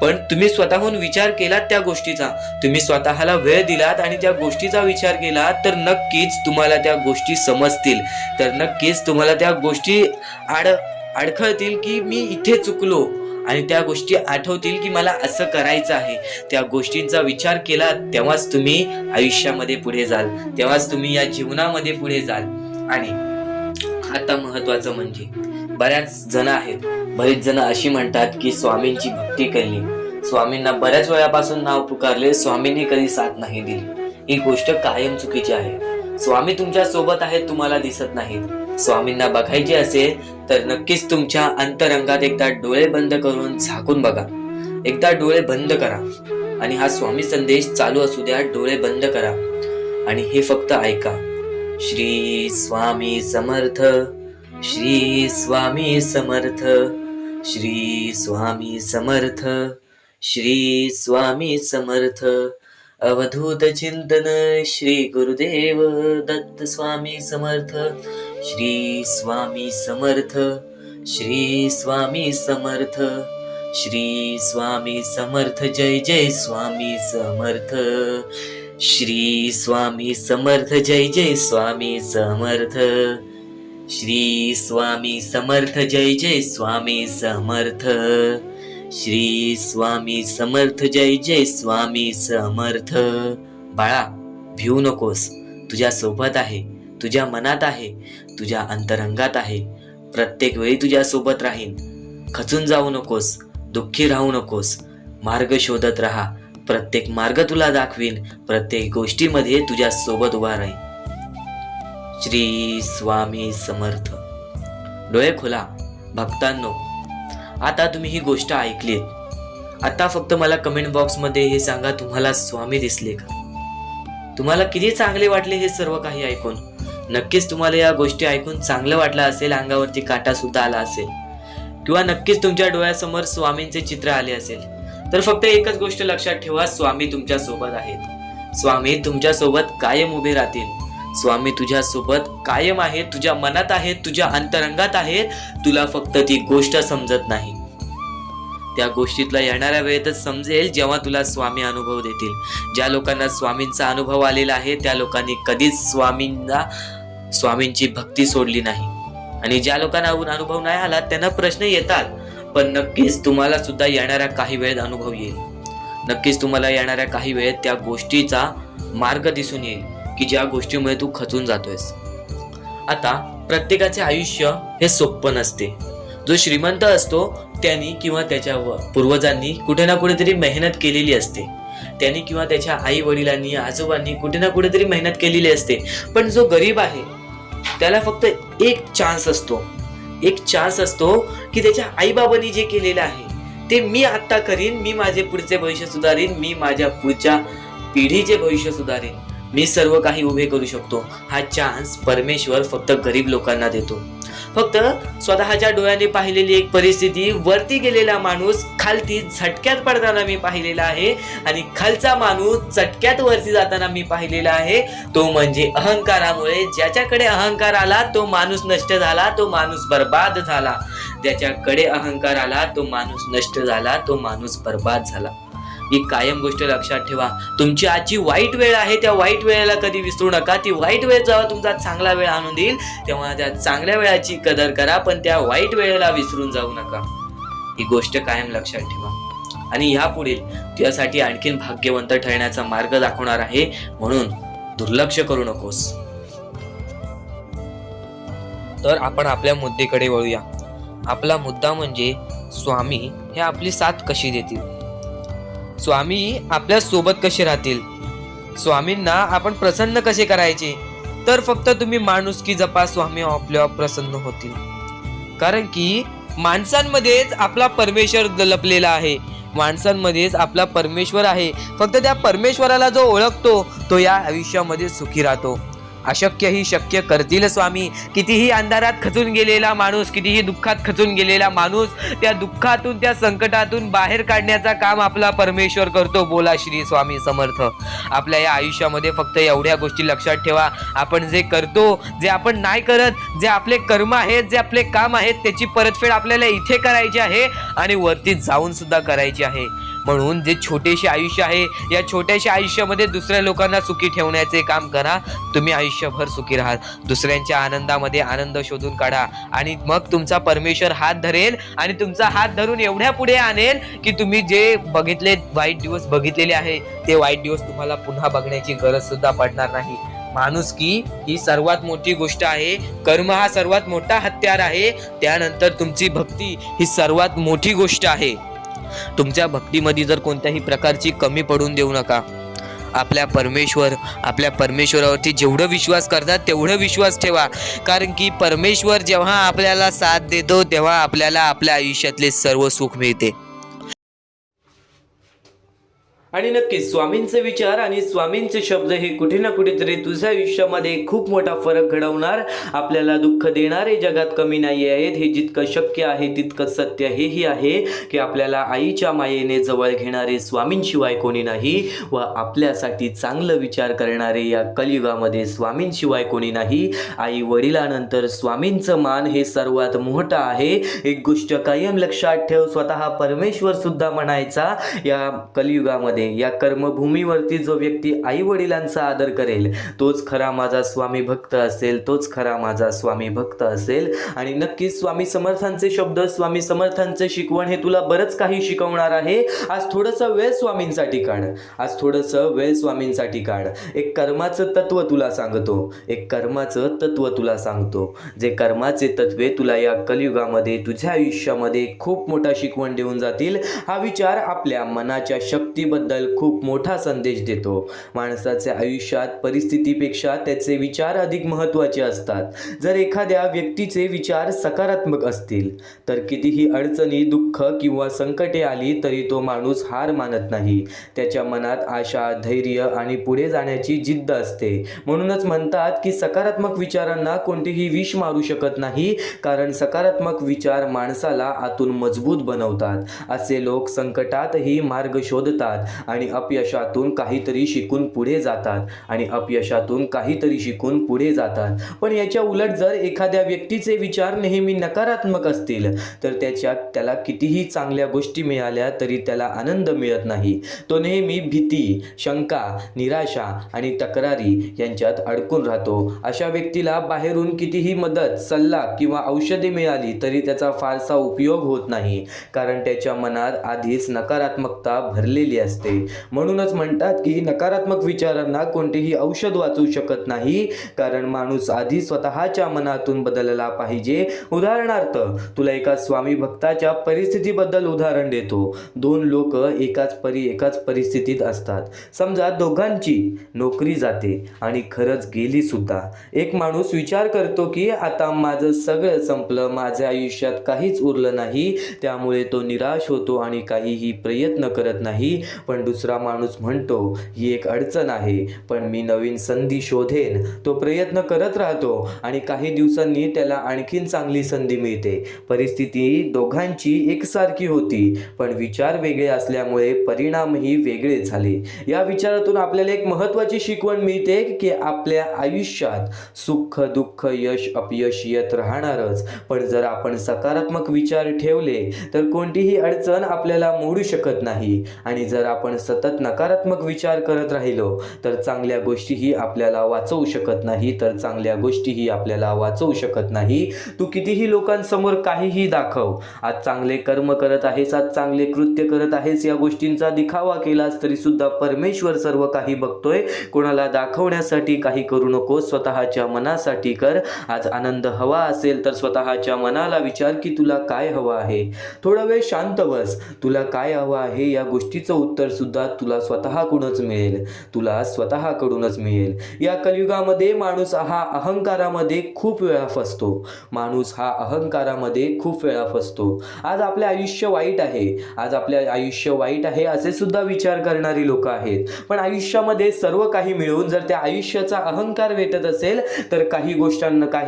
पण तुम्ही स्वतःहून विचार केलात त्या गोष्टीचा, तुम्ही स्वतःला वेळ दिलात आणि त्या गोष्टीचा विचार केला तर नक्कीच तुम्हाला त्या गोष्टी समजतील, तर नक्कीच तुम्हाला त्या गोष्टी अडखळतील की मी इथे चुकलो, आणि त्या गोष्टी आठवतील की मला असं करायचं आहे. त्या गोष्टींचा विचार केला तेव्हाच तुम्ही आयुष्यामध्ये पुढे जाल, तेव्हाच तुम्ही या जीवनामध्ये पुढे जाल. आणि आता महत्वाचं म्हणजे बऱ्याच जण अशी म्हणतात की स्वामींची भक्ती केली, स्वामींना बऱ्याच वेळापासून नाव पुकारले, स्वामींनी कधी साथ नाही दिली. ही गोष्ट कायम चुकीची आहे. स्वामी तुमच्या सोबत आहेत, तुम्हाला दिसत नाहीत. स्वामींना बघायचे असेल तर नक्कीच तुमच्या अंतरंगात एकदा डोळे बंद करून झाकून बघा. एकदा डोळे बंद करा आणि हा स्वामी संदेश चालू असू द्या. डोळे बंद करा आणि हे फक्त ऐका. श्री स्वामी समर्थ, श्री स्वामी समर्थ, श्री स्वामी समर्थ, श्री स्वामी समर्थ. अवधूत चिंतन श्री गुरुदेव दत्त स्वामी समर्थ. श्री स्वामी समर्थ, श्री स्वामी समर्थ, श्री स्वामी समर्थ. जय जय स्वामी समर्थ. श्री स्वामी समर्थ. जय जय स्वामी समर्थ. श्री स्वामी समर्थ. जय जय स्वामी समर्थ. श्री स्वामी समर्थ. जय जय स्वामी समर्थ. बाळा, भिवू नकोस. तुझ्या सोबत आहे, तुझ्या मनात आहे, तुझ्या अंतरंगात आहे. प्रत्येक वेळी तुझ्या सोबत राहीन. खचून जाऊ नकोस, दुःखी राहू नकोस. मार्ग शोधत राहा. प्रत्येक मार्ग तुला दाखवीन. प्रत्येक गोष्टीमध्ये तुझ्या सोबत उभा राहीन. श्री स्वामी समर्थ. डोळे खोला भक्तांनो. आता तुम्ही ही गोष्ट ऐकलीत. आता फक्त मला कमेंट बॉक्स मध्ये हे सांगा, तुम्हाला स्वामी दिसले का? तुम्हाला किती चांगले वाटले हे सर्व काही ऐकून? नक्कीच तुम्हाला या गोष्टी ऐकून चांगलं वाटलं असेल, अंगावरती काटा सुद्धा आला असेल, किंवा नक्कीच तुमच्या डोळ्यासमोर स्वामींचे चित्र आले असेल. तर फक्त एकच गोष्ट लक्षात ठेवा, स्वामी तुमच्या सोबत आहेत. स्वामी तुमच्या सोबत कायम उभे राहतील. स्वामी तुझ्या सोबत कायम आहेत, तुझ्या मनात आहेत, तुझ्या अंतरंगात आहेत. तुला फक्त ती गोष्ट समजत नाही. त्या गोष्टीतला येणाऱ्या वेळेतच समजेल जेव्हा तुला स्वामी अनुभव देतील. ज्या लोकांना स्वामींचा अनुभव आलेला आहे त्या लोकांनी कधीच स्वामींची भक्ती सोडली नाही. आणि ज्या लोकांना अनुभव नाही आला त्यांना प्रश्न येतात, पण नक्कीच तुम्हाला सुद्धा येणाऱ्या काही वेळेत अनुभव येईल. नक्कीच तुम्हाला येणाऱ्या काही वेळेत त्या गोष्टीचा मार्ग दिसून येईल की ज्या गोष्टीमुळे तू खचून जातोयस. आता प्रत्येकाचे आयुष्य हे सोपं नसते. जो श्रीमंत असतो त्यांनी किंवा त्याच्या पूर्वजांनी कुठे ना कुठेतरी मेहनत केलेली असते. त्यांनी किंवा त्याच्या आई वडिलांनी आजोबांनी कुठे ना कुठेतरी मेहनत केलेली असते. पण जो गरीब आहे त्याला फक्त एक चान्स असतो की त्याच्या आईबाबांनी जे केलेलं आहे ते मी आता करीन, मी माझे पुढचे भविष्य सुधारीन, मी माझ्या पुढच्या पिढीचे भविष्य सुधारीन, मी सर्व काही उभे करू शकतो. हा चान्स परमेश्वर फक्त गरीब लोकांना देतो. फक्त स्वतःच्या डोळ्याने पाहिलेली एक परिस्थिती, वरती गेलेला माणूस खालती झटक्यात पडताना मी पाहिलेला आहे आणि खालचा माणूस चटक्यात वरती जाताना मी पाहिलेला आहे. तो म्हणजे अहंकारामुळे. ज्याच्याकडे अहंकार आला तो माणूस नष्ट झाला, तो माणूस बर्बाद झाला. ज्याच्याकडे अहंकार आला तो माणूस नष्ट झाला, तो माणूस बर्बाद झाला. ही कायम गोष्ट लक्षात ठेवा. तुमची आजची वाईट वेळ आहे, त्या वाईट वेळेला कधी विसरू नका. ती वाईट वेळ जेव्हा तुमचा चांगला वेळ आणून देईल तेव्हा त्या चांगल्या वेळाची कदर करा, पण त्या वाईट वेळेला विसरून जाऊ नका. ही गोष्ट कायम लक्षात ठेवा. आणि ह्यापुढील तुझ्यासाठी आणखीन भाग्यवंत ठरण्याचा मार्ग दाखवणार आहे, म्हणून दुर्लक्ष करू नकोस. तर आपण आपल्या मुद्द्याकडे वळूया. आपला मुद्दा म्हणजे स्वामी हे आपली साथ कशी देतील, स्वामी आपल्या सोबत कसे राहतील, स्वामींना आपण प्रसन्न कसे करायचे. तर फक्त तुम्ही माणुसकी जपा, स्वामी आपल्यावर प्रसन्न होतील. कारण की माणसांमध्येच आपला परमेश्वर लपलेला आहे, माणसांमध्येच आपला परमेश्वर आहे. फक्त त्या परमेश्वराला जो ओळखतो तो या आयुष्यामध्ये सुखी राहतो. अशक्य ही शक्य करतील स्वामी. कितीही अंधारात खचून गेलेला माणूस, कितीही दुःखात खचून गेलेला माणूस, त्या दुःखातून त्या संकटातून बाहेर काढण्याचा काम आपला परमेश्वर करतो. बोला श्री स्वामी समर्थ. आपल्या या आयुष्यामध्ये फक्त एवढ्या गोष्टी लक्षात ठेवा. आपण जे करतो, जे आपण नाही करत, जे आपले कर्म आहेत, जे आपले काम आहेत, त्याची परतफेड आपल्याला इथे करायची आहे आणि वरती जाऊन सुद्धा करायची आहे. म्हणून जे छोटेसे आयुष्य आहे, या छोट्याशा आयुष्यामध्ये दुसऱ्या लोकांना सुखी ठेवण्याचे काम करा. तुम्ही आयुष्यभर सुखी राहाल. दुसऱ्यांच्या आनंदामध्ये आनंद शोधून काढा आणि मग तुमचा परमेश्वर हात धरेल आणि तुमचा हात धरून एवढ्या पुढे आणेल की तुम्ही जे बघितले वाईट दिवस बघितलेले आहे ते वाईट दिवस तुम्हाला पुन्हा बघण्याची गरज सुद्धा पडणार नाही. माणुसकी ही सर्वात मोठी गोष्ट आहे. कर्म हा सर्वात मोठा हत्यार आहे. त्यानंतर तुमची भक्ती ही सर्वात मोठी गोष्ट आहे. तुमच्या भक्तीमध्ये जर कोणत्याही प्रकारची कमी पडून देऊ नका. आपल्या परमेश्वरावरती जेवढं विश्वास करतात तेवढं विश्वास ठेवा. कारण की परमेश्वर जेव्हा आपल्याला साथ देतो तेव्हा आपल्याला आपल्या आयुष्यातले सर्व सुख मिळते. आणि नक्कीच स्वामींचे विचार आणि स्वामींचे शब्द हे कुठे ना कुठेतरी तुझ्या आयुष्यामध्ये खूप मोठा फरक घडवणार. आपल्याला दुःख देणारे जगात कमी नाही आहेत. हे जितकं शक्य आहे तितकं सत्य हेही आहे की आपल्याला आईच्या मायेने जवळ घेणारे स्वामींशिवाय कोणी नाही व आपल्यासाठी चांगलं विचार करणारे या कलियुगामध्ये स्वामींशिवाय कोणी नाही. आई वडिलांनंतर स्वामींचं मान हे सर्वात मोठं आहे. एक गोष्ट कायम लक्षात ठेव, स्वतः परमेश्वर सुद्धा म्हणायचा या कलियुगामध्ये, या कर्मभूमीवरती जो व्यक्ती आई वडिलांचा आदर करेल तोच खरा माझा स्वामी भक्त असेल, तोच खरा माझा स्वामी भक्त असेल. आणि नक्कीच स्वामी समर्थांचे शब्द, स्वामी समर्थांचे शिकवण हे तुला बरंच काही शिकवणार आहे. आज थोडंसं वेळ स्वामींसाठी काढ, आज थोडंसं वेळ स्वामींसाठी काढ. एक कर्माचं तत्व तुला सांगतो, जे कर्माचे तत्वे तुला या कलियुगामध्ये तुझ्या आयुष्यामध्ये खूप मोठा शिकवण देऊन जातील. हा विचार आपल्या मनाच्या शक्तीबद्दल खूप मोठा संदेश देतो. माणसाच्या आयुष्यात परिस्थितीपेक्षा त्याचे विचार अधिक महत्त्वाचे असतात. जर एखाद्या व्यक्तीचे विचार सकारात्मक असतील तर कितीही अडचणी, दुःख किंवा संकटे आली तरी तो माणूस हार मानत नाही. त्याच्या मनात आशा, धैर्य आणि पुढे जाण्याची जिद्द असते. म्हणूनच म्हणतात की सकारात्मक विचारांना कोणतेही विष मारू शकत नाही, कारण सकारात्मक विचार माणसाला आतून मजबूत बनवतात. असे लोक संकटातही मार्ग शोधतात आणि अपयशातून काहीतरी शिकून पुढे जातात. पण याच्या उलट जर एखाद्या व्यक्तीचे विचार नेहमी नकारात्मक असतील तर त्याला कितीही चांगल्या गोष्टी मिळाल्या तरी त्याला आनंद मिळत नाही. तो नेहमी भीती, शंका, निराशा आणि तक्रारी यांच्यात अडकून राहतो. अशा व्यक्तीला बाहेरून कितीही मदत, सल्ला किंवा औषधे मिळाली तरी त्याचा फारसा उपयोग होत नाही, कारण त्याच्या मनात आधीच नकारात्मकता भरलेली असते. असते. म्हणूनच म्हणतात की नकारात्मक विचारांना कोणतेही औषध वाचू शकत नाही, कारण माणूस आधी स्वतःच्या मनातून बदलला पाहिजे. उदाहरणार्थ तुला एका स्वामी भक्ताच्या परिस्थितीबद्दल उदाहरण देतो. दोन लोक एकाच परिस्थितीत असतात. समजा दोघांची नोकरी जाते आणि खरंच गेली सुद्धा. एक माणूस विचार करतो की आता माझं सगळं संपलं, माझ्या आयुष्यात काहीच उरलं नाही, त्यामुळे तो निराश होतो आणि काहीही प्रयत्न करत नाही. पण दुसरा माणूस म्हणतो ही एक अडचण आहे, पण मी नवीन संधी शोधेन. तो प्रयत्न करत राहतो आणि काही दिवसांनी त्याला आणखीन चांगली संधी मिळते. परिस्थिती दोघांची एकसारखी होती, पण विचार वेगळे असल्यामुळे परिणामही वेगळे झाले. या विचारातून आपल्याला एक महत्त्वाची शिकवण मिळते की आपल्या आयुष्यात सुख दुःख यश अपयश येत राहणारच, पण जर आपण सकारात्मक विचार ठेवले तर कोणतीही अडचण आपल्याला मोडू शकत नाही. आणि जर आपण सतत नकारात्मक विचार करत राहिलो तर चांगल्या गोष्टीही आपल्याला वाचवू शकत नाही. तू कितीही लोकांसमोर काहीही दाखव, आज चांगले कर्म करत आहेस, आज चांगले कृत्य करत आहेस, या गोष्टींचा दिखावा केलास तरी सुद्धा परमेश्वर सर्व काही बघतोय. कोणाला दाखवण्यासाठी काही करू नको, स्वतःच्या मनासाठी कर. आज आनंद हवा असेल तर स्वतःच्या मनाला विचार की तुला काय हवं आहे. थोडा वेळ शांत बस. तुला काय हवं आहे या गोष्टीचं उत्तर सुद्धा तुला स्वतःकडूनच मिळेल. या कलियुगामध्ये माणूस हा अहंकारामध्ये खूप वेळा फसतो. आज आपले आयुष्य वाईट आहे असे सुद्धा विचार करणारी लोक आहेत. पण आयुष्यामध्ये सर्व काही मिळून जर त्या आयुष्याचा अहंकार भेटत असेल तर काही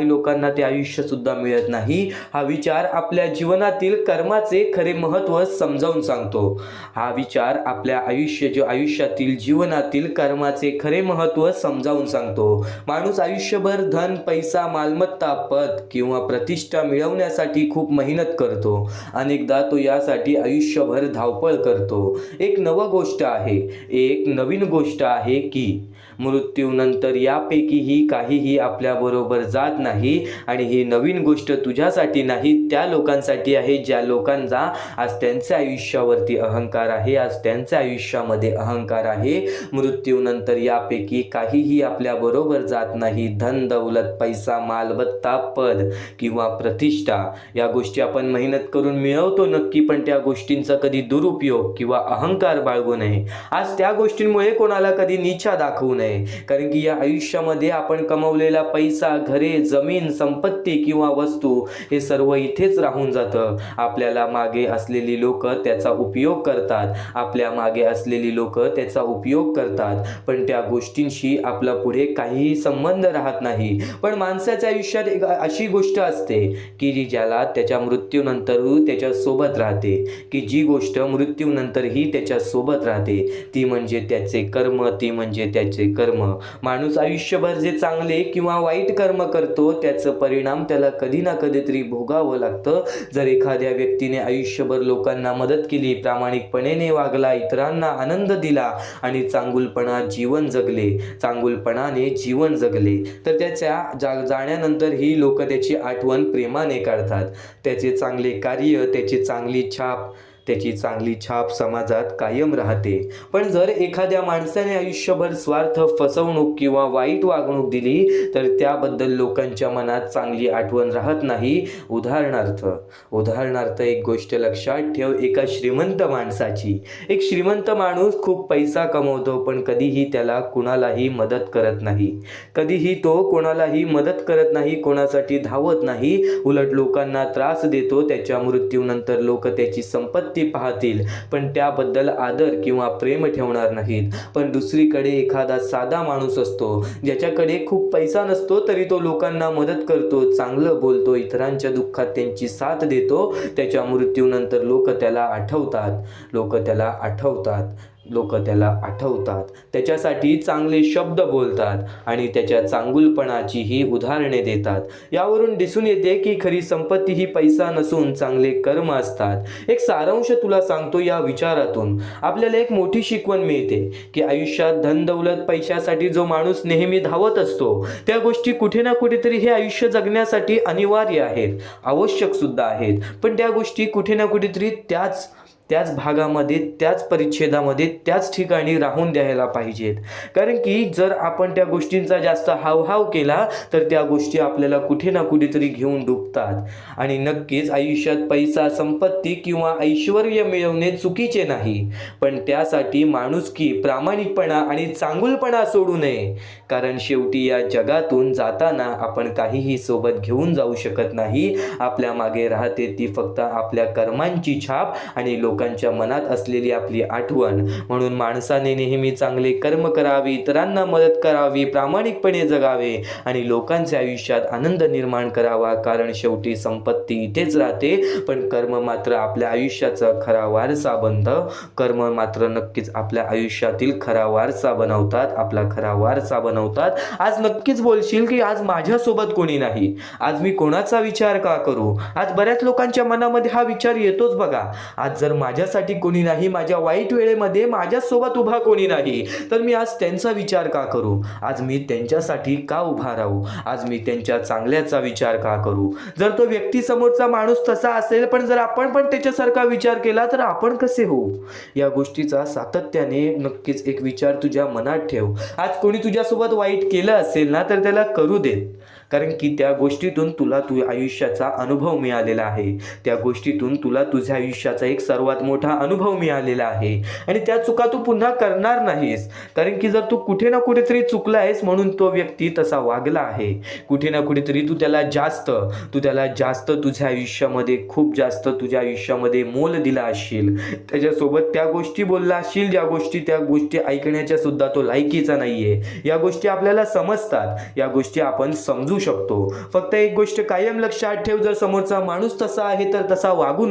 लोकांना ते आयुष्य सुद्धा मिळत नाही. हा विचार आपल्या जीवनातील कर्माचे खरे महत्त्व समजावून सांगतो. आयुष्यातील जीवनातील कर्माचे खरे महत्त्व समजावून सांगतो. माणूस आयुष्यभर धन पैसा मालमत्ता पद किंवा प्रतिष्ठा मिळवण्यासाठी खूप मेहनत करतो. अनेकदा तो यासाठी आयुष्यभर धावपळ करतो. एक नवीन गोष्ट आहे की मृत्यूनंतर यापैकीही काहीही आपल्या बरोबर जात नाही. आणि ही नवीन गोष्ट तुझ्यासाठी नाही, त्या लोकांसाठी आहे ज्या लोकांचा आज त्यांच्या आयुष्यावरती अहंकार आहे. मृत्यूनंतर यापैकी काहीही आपल्या बरोबर जात नाही. धन दौलत पैसा मालमत्ता पद किंवा प्रतिष्ठा या गोष्टी आपण मेहनत करून मिळवतो नक्की, पण त्या गोष्टींचा कधी दुरुपयोग किंवा अहंकार बाळगू नये. आज त्या गोष्टींमुळे कोणाला कधी नीचा दाखवू नये, कारण की या आयुष्यामध्ये आपण कमवलेला पैसा घरे जमीन संपत्ती किंवा वस्तू हे सर्व इथेच राहून जातं. आपल्याला मागे असलेली लोक त्याचा उपयोग करतात, पण त्या गोष्टींशी आपला पुढे काहीही संबंध राहत नाही. पण माणसाच्या आयुष्यात एक अशी गोष्ट असते की ज्याला त्याच्या मृत्यूनंतरही त्याच्या सोबत राहते, ती म्हणजे त्याचे कर्म. माणूस आयुष्यभर जे चांगले किंवा वाईट कर्म करतो त्याचं परिणाम त्याला कधी ना कधीतरी भोगावं लागतं. जर एखाद्या व्यक्तीने आयुष्यभर लोकांना मदत केली, प्रामाणिकपणे वागला, इतरांना आनंद दिला आणि चांगुलपणाने जीवन जगले तर त्याच्या जाण्यानंतर ही लोक त्याची आठवण प्रेमाने काढतात. त्याचे चांगले कार्य त्याची चांगली छाप समाजात कायम राहते. पण जर एखाद्या माणसाने आयुष्यभर स्वार्थ फसवणूक किंवा वाईट वागणूक दिली तर त्याबद्दल लोकांच्या मनात चांगली आठवण राहत नाही. उदाहरणार्थ एक गोष्ट लक्षात ठेव. एक श्रीमंत माणूस खूप पैसा कमवतो, पण कधीही त्याला कुणालाही मदत करत नाही, कोणासाठी धावत नाही, उलट लोकांना त्रास देतो. त्याच्या मृत्यूनंतर लोक त्याची संपत्ती पाहतील, पण त्याबद्दल आदर किंवा प्रेम ठेवणार नाहीत. पण दुसरीकडे एखादा साधा माणूस असतो ज्याच्याकडे खूप पैसा नसतो, तरी तो लोकांना मदत करतो, चांगलं बोलतो, इतरांच्या दुःखात त्यांची साथ देतो. त्याच्या मृत्यूनंतर लोक त्याला आठवतात, त्याच्यासाठी चांगले शब्द बोलतात आणि त्याच्या चांगुलपणाचीही उदाहरणे देतात. यावरून दिसून येते की खरी संपत्ती ही पैसा नसून चांगले कर्म असतात. एक सारांश तुला सांगतो. या विचारातून आपल्याला एक मोठी शिकवण मिळते की आयुष्यात धन दौलत पैशासाठी जो माणूस नेहमी धावत असतो त्या गोष्टी कुठे ना कुठेतरी हे आयुष्य जगण्यासाठी अनिवार्य आहेत, आवश्यक सुद्धा आहेत, पण त्या गोष्टी कुठे ना कुठेतरी त्याच भागामध्ये, त्याच परिच्छेदामध्ये, त्याच ठिकाणी राहून द्यायला पाहिजेत. कारण की जर आपण त्या गोष्टींचा जास्त हावभाव केला तर त्या गोष्टी आपल्याला कुठे ना कुठेतरी घेऊन डुबतात. आणि नक्कीच आयुष्यात पैसा, संपत्ती किंवा ऐश्वर्य मिळवणे चुकीचे नाही, पण त्यासाठी माणुसकी, प्रामाणिकपणा आणि चांगुलपणा सोडू नये. कारण शेवटी या जगातून जाताना आपण काहीही सोबत घेऊन जाऊ शकत नाही. आपल्या मागे राहते ती फक्त आपल्या कर्मांची छाप आणि लोकांच्या मनात असलेली आपली आठवण. म्हणून माणसाने नेहमी चांगले कर्म करावे, इतरांना मदत करावी, प्रामाणिकपणे जगावे आणि लोकांच्या आयुष्यात आनंद निर्माण करावा. कारण शेवटी संपत्ती इथेच राहते, पण कर्म मात्र आपल्या आयुष्याचा खरा वारसा बनतं. कर्म मात्र नक्कीच आपल्या आयुष्यातील खरा वारसा बनवतात, आपला खरा वारसा बनवतात. आज नक्कीच बोलशील की आज माझ्यासोबत कोणी नाही, आज मी कोणाचा विचार का करू. आज बऱ्याच लोकांच्या मनामध्ये हा विचार येतोच बघा. आज जर माझ्यासाठी कोणी नाही, माझ्या वाईट वेळेमध्ये माझ्यासोबत उभा कोणी नाही, तर मी आज त्यांचा विचार का करू. आज मी त्यांच्यासाठी का उभा राहू. आज मी त्यांच्या चांगल्याचा विचार का करू. जर तो व्यक्ती, समोरचा माणूस तसा असेल, पण जर आपण पण त्याच्यासारखा विचार केला तर आपण कसे होऊ. या गोष्टीचा सातत्याने नक्कीच एक विचार तुझ्या मनात ठेव. आज कोणी तुझ्यासोबत वाईट केलं असेल ना, तर त्याला करू देत. कारण की त्या गोष्टीतून तुला तुझ्या आयुष्याचा अनुभव मिळालेला आहे. त्या गोष्टीतून तुला तुझ्या आयुष्याचा एक सर्वात मोठा अनुभव मिळालेला आहे आणि त्या चुका तू पुन्हा करणार नाहीस. कारण की जर तू कुठे ना कुठेतरी चुकला आहेस म्हणून तो व्यक्ती तसा वागला आहे. कुठे ना कुठेतरी तू त्याला जास्त तुझ्या आयुष्यामध्ये, खूप जास्त तुझ्या आयुष्यामध्ये मोल दिला असशील. त्याच्यासोबत त्या गोष्टी बोलला असशील त्या गोष्टी ऐकण्याच्या सुद्धा तो लायकीचा नाहीये. या गोष्टी आपल्याला समजतात, या गोष्टी आपण समजू शकतो. फक्त एक गोष्ट कायम लक्षात ठेव, जर समोरचा माणूस तसा आहे तर तसा वागू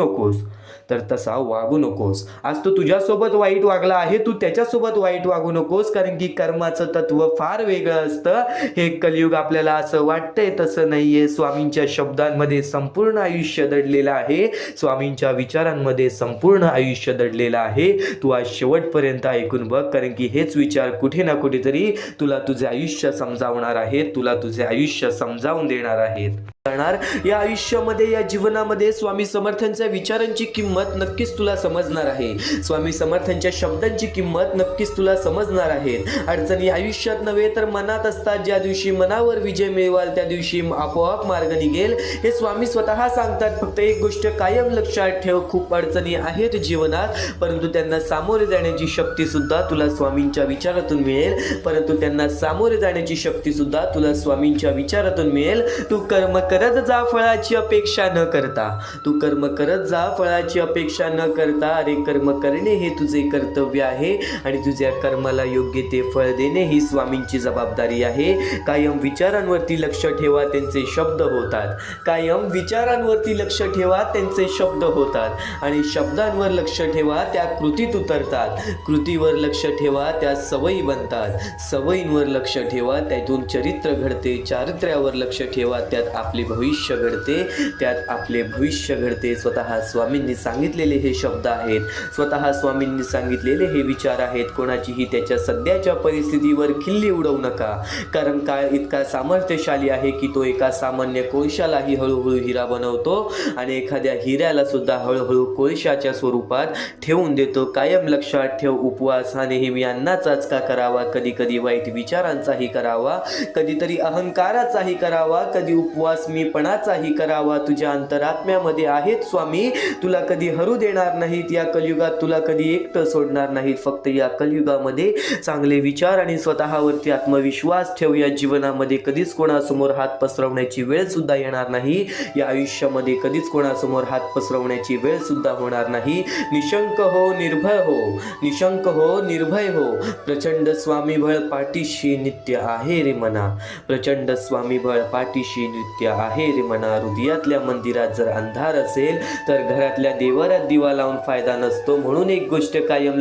नकोस. आज तो तुझ्यासोबत वाईट वागला आहे, तू त्याच्यासोबत वाईट वागू नकोस. कारण की कर्माचं तत्व फार वेगळं असतं. हे कलियुग आपल्याला असं वाटतंय तसं नाहीये. स्वामींच्या शब्दांमध्ये संपूर्ण आयुष्य दडलेलं आहे, स्वामींच्या विचारांमध्ये संपूर्ण आयुष्य दडलेलं आहे. तू आज शेवटपर्यंत ऐकून बघ, कारण की हेच विचार कुठे ना कुठेतरी तुला तुझे आयुष्य समजावणार आहेत, तुला तुझे आयुष्य समजावून देणार आहेत. या आयुष्यामध्ये, या जीवनामध्ये स्वामी समर्थांच्या विचारांची किंमत नक्कीच तुला समजणार आहे. स्वामी समर्थांच्या शब्दांची किंमत नक्कीच तुला समजणार आहे. अडचणी आयुष्यात नव्हे तर मनात असतात. ज्या दिवशी मनावर विजय मिळवाल त्या दिवशी आपोआप मार्ग निघेल, हे स्वामी स्वतः सांगतात. फक्त एक गोष्ट कायम लक्षात ठेव, खूप अडचणी आहेत जीवनात, परंतु त्यांना सामोरे जाण्याची शक्ती सुद्धा तुला स्वामींच्या विचारातून मिळेल. तू कर्म करत जा फळाची अपेक्षा न करता, अरे कर्म करणे हे तुझे कर्तव्य आहे आणि तुझ्या कर्माला योग्य ते फळ देणे ही स्वामींची जबाबदारी आहे. कायम विचारांवरती लक्ष ठेवा, त्यांचे शब्द होतात. आणि शब्दांवर लक्ष ठेवा, त्या कृतीत उतरतात. कृतीवर लक्ष ठेवा, त्या सवयी बनतात. सवयींवर लक्ष ठेवा, त्यातून चरित्र घडते. चारित्र्यावर लक्ष ठेवा, त्यात आपले भविष्य घडते. स्वतः स्वामींनी सांगितलेले हे शब्द आहेत, स्वतः स्वामींनी सांगितलेले हे विचार आहेत. कोणाचीही त्याच्या सध्याच्या परिस्थितीवर खिल्ली उडवू नका. कारण काळ इतका सामर्थ्यशाली आहे की तो एका सामान्य कोळशालाही हळूहळू हिरा बनवतो आणि एखाद्या हिऱ्याला सुद्धा हळूहळू कोळशाच्या स्वरूपात ठेवून देतो. कायम लक्षात ठेव, उपवास हा नेहमी अन्नाचाच का करावा, कधी कधी वाईट विचारांचाही करावा, कधीतरी अहंकाराचाही करावा, कधी उपवास मीपणाचाही करावा. तुझ्या अंतरात्म्यामध्ये आहेत स्वामी, तुला कधी हरू देणार नाहीत. या कलियुगात तुला कधी एकटं सोडणार नाहीत. फक्त या कलियुगामध्ये चांगले विचार आणि स्वतःवरती आत्मविश्वास ठेव. या जीवनामध्ये कधीच कोणासमोर हात पसरवण्याची वेळ सुद्धा येणार नाही. या आयुष्यामध्ये कधीच कोणासमोर हात पसरवण्याची वेळ सुद्धा होणार नाही. निशंक हो, निर्भय हो. प्रचंड स्वामीबळ पाठीशी नित्य आहे रे मना. हृदयातल्या मंदिरात जर अंधार असेल तर घरातल्या देवाऱ्यात दिवा लावून फायदा नसतो. म्हणून एक गोष्ट कायम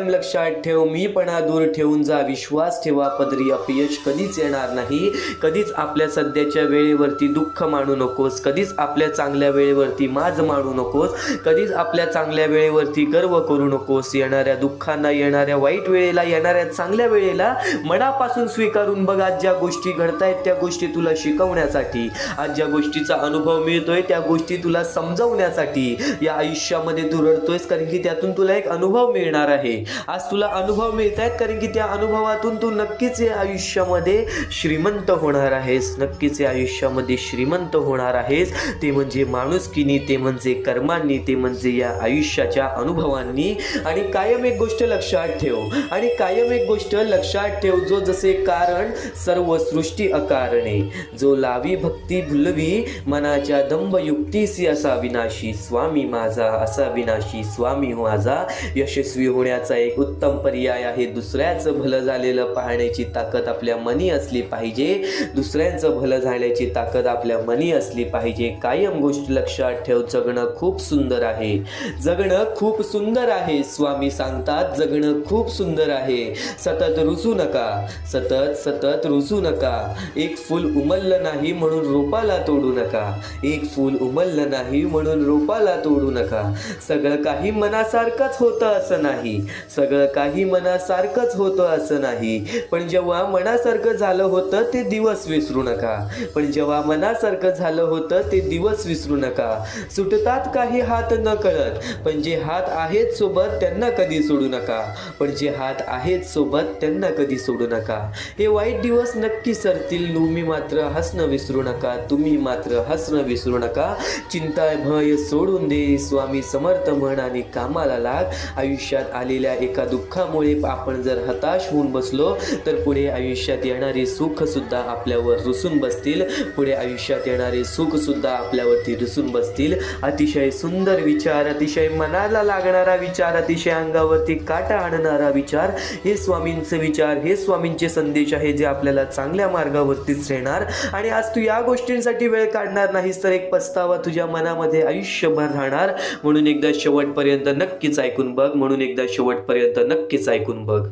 लक्षात ठेव, मीपणा दूर ठेवून जा. विश्वास ठेवा, पदरी अपयश कधीच येणार नाही. कधीच आपल्या सध्याच्या वेळेवरती दुःख मानू नकोस. कधीच आपल्या चांगल्या वेळेवरती माज मानू नकोस. कधीच आपल्या चांगल्या वेळेवरती गर्व करू नकोस. येणाऱ्या दुःखांना, येणाऱ्या वाईट वेळेला, येणाऱ्या चांगल्या वेळेला मनापासून स्वीकारून बघा. ज्या गोष्टी घडतायत त्या गोष्टी तुला शिकवण्यासाठी, आज ज्या गोष्टीचा अनुभव मिळतोय त्या गोष्टी तुला समजवण्यासाठी या आयुष्यामध्ये तू रडतोयस, कारण की त्यातून तुला एक अनुभव मिळणार आहे. आज तुला अनुभव मिळत आहेत कारण की त्या अनुभवातून तू नक्कीच या आयुष्यामध्ये श्रीमंत होणार आहेस, नक्कीच या आयुष्यामध्ये श्रीमंत होणार आहेस. ते म्हणजे माणुसकीनी, ते म्हणजे कर्मांनी, ते म्हणजे या आयुष्याच्या अनुभवांनी. आणि कायम एक गोष्ट लक्षात ठेव, आणि कायम एक गोष्ट लक्षात ठेव, जो जसे कारण सर्व सृष्टी अकारणे, जो लावी भक्ती भुलवी मनाच्या दंभ युक्तीसी असा विनाशी स्वामी माझा, असा विनाशी स्वामी माझा. यशस्वी होण्याचा एक उत्तम पर्याय आहे दुसऱ्याचं भलं झालेलं पाहण्याची ताकद आपल्या मनी असली पाहिजे, दुसऱ्यांचं भलं झाल्याची ताकद आपल्या मनी असली पाहिजे. कायम गोष्ट लक्षात ठेव, जगणं खूप सुंदर आहे, जगणं खूप सुंदर आहे. स्वामी सांगतात जगणं खूप सुंदर आहे. सतत रुसू नका, सतत सतत रुसू नका. एक फूल उमललं नाही म्हणून रोपाला तोडू नका, एक फूल उमललं नाही म्हणून रोपाला तोडू नका. सगळं काही मनासारखंच होतं असं नाही, सगळं काही मनासारखंच होतं असं नाही. पण जेव्हा मनासारखं झालं होतं ते दिवस विसरू नका, पण जेव्हा मनासारखं झालं होतं ते दिवस विसरू नका. सुटतात काही हात न कळत, पण जे हात आहेत सोबत त्यांना कधी सोडू नका, पण जे हात आहेत सोबत त्यांना कधी सोडू नका. हे वाईट दिवस नक्की सरतील, तुम्ही मात्र हसणं विसरू नका, तुम्ही मात्र हसणं विसरू नका. चिंता भय सोडून दे, स्वामी समर्थ म्हण आणि कामाला लाग. आयुष्यात आलेल्या एका दुःखामुळे आपण जर हताश होऊन बसलो तर पुढे आयुष्यात येणारे सुख सुद्धा आपल्यावर रुसून बसतील, पुढे आयुष्यात येणारे सुख सुद्धा आपल्यावरती रुसून बसतील. अतिशय सुंदर विचार, अतिशय मनाला लागणारा विचार, अतिशय अंगावरती काटा आणणारा विचार, हे स्वामींचे विचार, हे स्वामींचे संदेश आहे जे आपल्याला चांगल्या मार्गावरतीच नेणार. आणि आज तू या गोष्टींसाठी वेळ काढणार नाहीस तर एक पस्तावा तुझ्या मनामध्ये आयुष्यभर राहणार. म्हणून एकदा शेवटपर्यंत नक्कीच ऐकून बघ, म्हणून एकदा शेवटपर्यंत नक्कीच ऐकून बघ.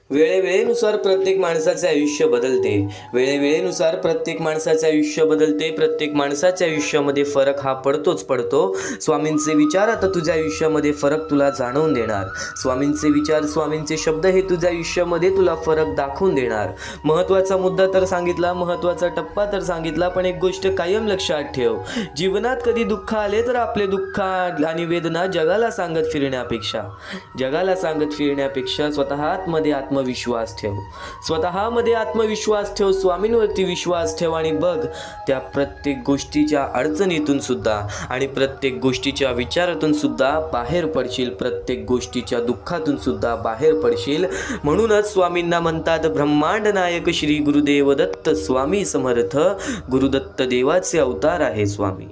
वेळेवेळेनुसार प्रत्येक माणसाचे आयुष्य बदलते, वेळेवेळेनुसार प्रत्येक माणसाचे आयुष्य बदलते. प्रत्येक माणसाच्या आयुष्यामध्ये फरक हा पडतोच पडतो. स्वामींचे विचार आता तुझ्या आयुष्यामध्ये फरक तुला जाणवून देणार, स्वामींचे विचार, स्वामींचे शब्द हे तुझ्या आयुष्यामध्ये तुला फरक दाखवून देणार. महत्त्वाचा मुद्दा तर सांगितला, महत्त्वाचा टप्पा तर सांगितला, पण एक गोष्ट कायम लक्षात ठेव, जीवनात कधी दुःख आले तर आपले दुःख आणि वेदना जगाला सांगत फिरण्यापेक्षा, जगाला सांगत फिरण्यापेक्षा स्वतः आतमध्ये आत्मविश्वास ठेव, स्वतःमध्ये आत्मविश्वास ठेव, स्वामींवरती विश्वास ठेव आणि बघ त्या प्रत्येक गोष्टीच्या अडचणीतून सुद्धा आणि प्रत्येक गोष्टीच्या विचारातून सुद्धा बाहेर पडशील, प्रत्येक गोष्टीच्या दुःखातून सुद्धा बाहेर पडशील. म्हणूनच स्वामींना म्हणतात ब्रह्मांड नायक श्री गुरुदेव दत्त स्वामी समर्थ. गुरुदत्त देवाचे अवतार आहे स्वामी.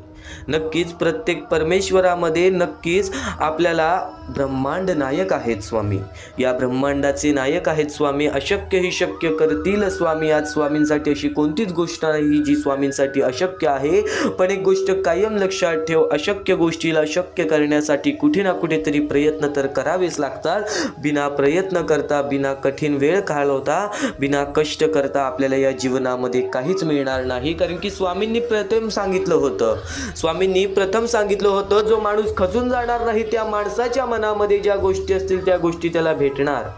नक्कीच प्रत्येक परमेश्वरामध्ये नक्कीच आपल्याला ब्रह्मांड नायक आहेत स्वामी, या ब्रह्मांडाचे नायक आहेत स्वामी. अशक्य ही शक्य करतील स्वामी. आज स्वामींसाठी अशी कोणतीच गोष्ट नाही जी स्वामींसाठी अशक्य आहे. पण एक गोष्ट कायम लक्षात ठेव, अशक्य गोष्टीला शक्य करण्यासाठी कुठे ना कुठेतरी प्रयत्न तर करावेच लागतात. बिना प्रयत्न करता, बिना कठीण वेळ घालवता, बिना कष्ट करता आपल्याला या जीवनामध्ये काहीच मिळणार नाही. कारण की स्वामींनी प्रथम सांगितलं होतं, स्वामींनी प्रथम सांगितलं होतं, जो माणूस खचून जाणार नाही त्या माणसाच्या मनामध्ये ज्या गोष्टी असतील त्या गोष्टी त्याला भेटणार.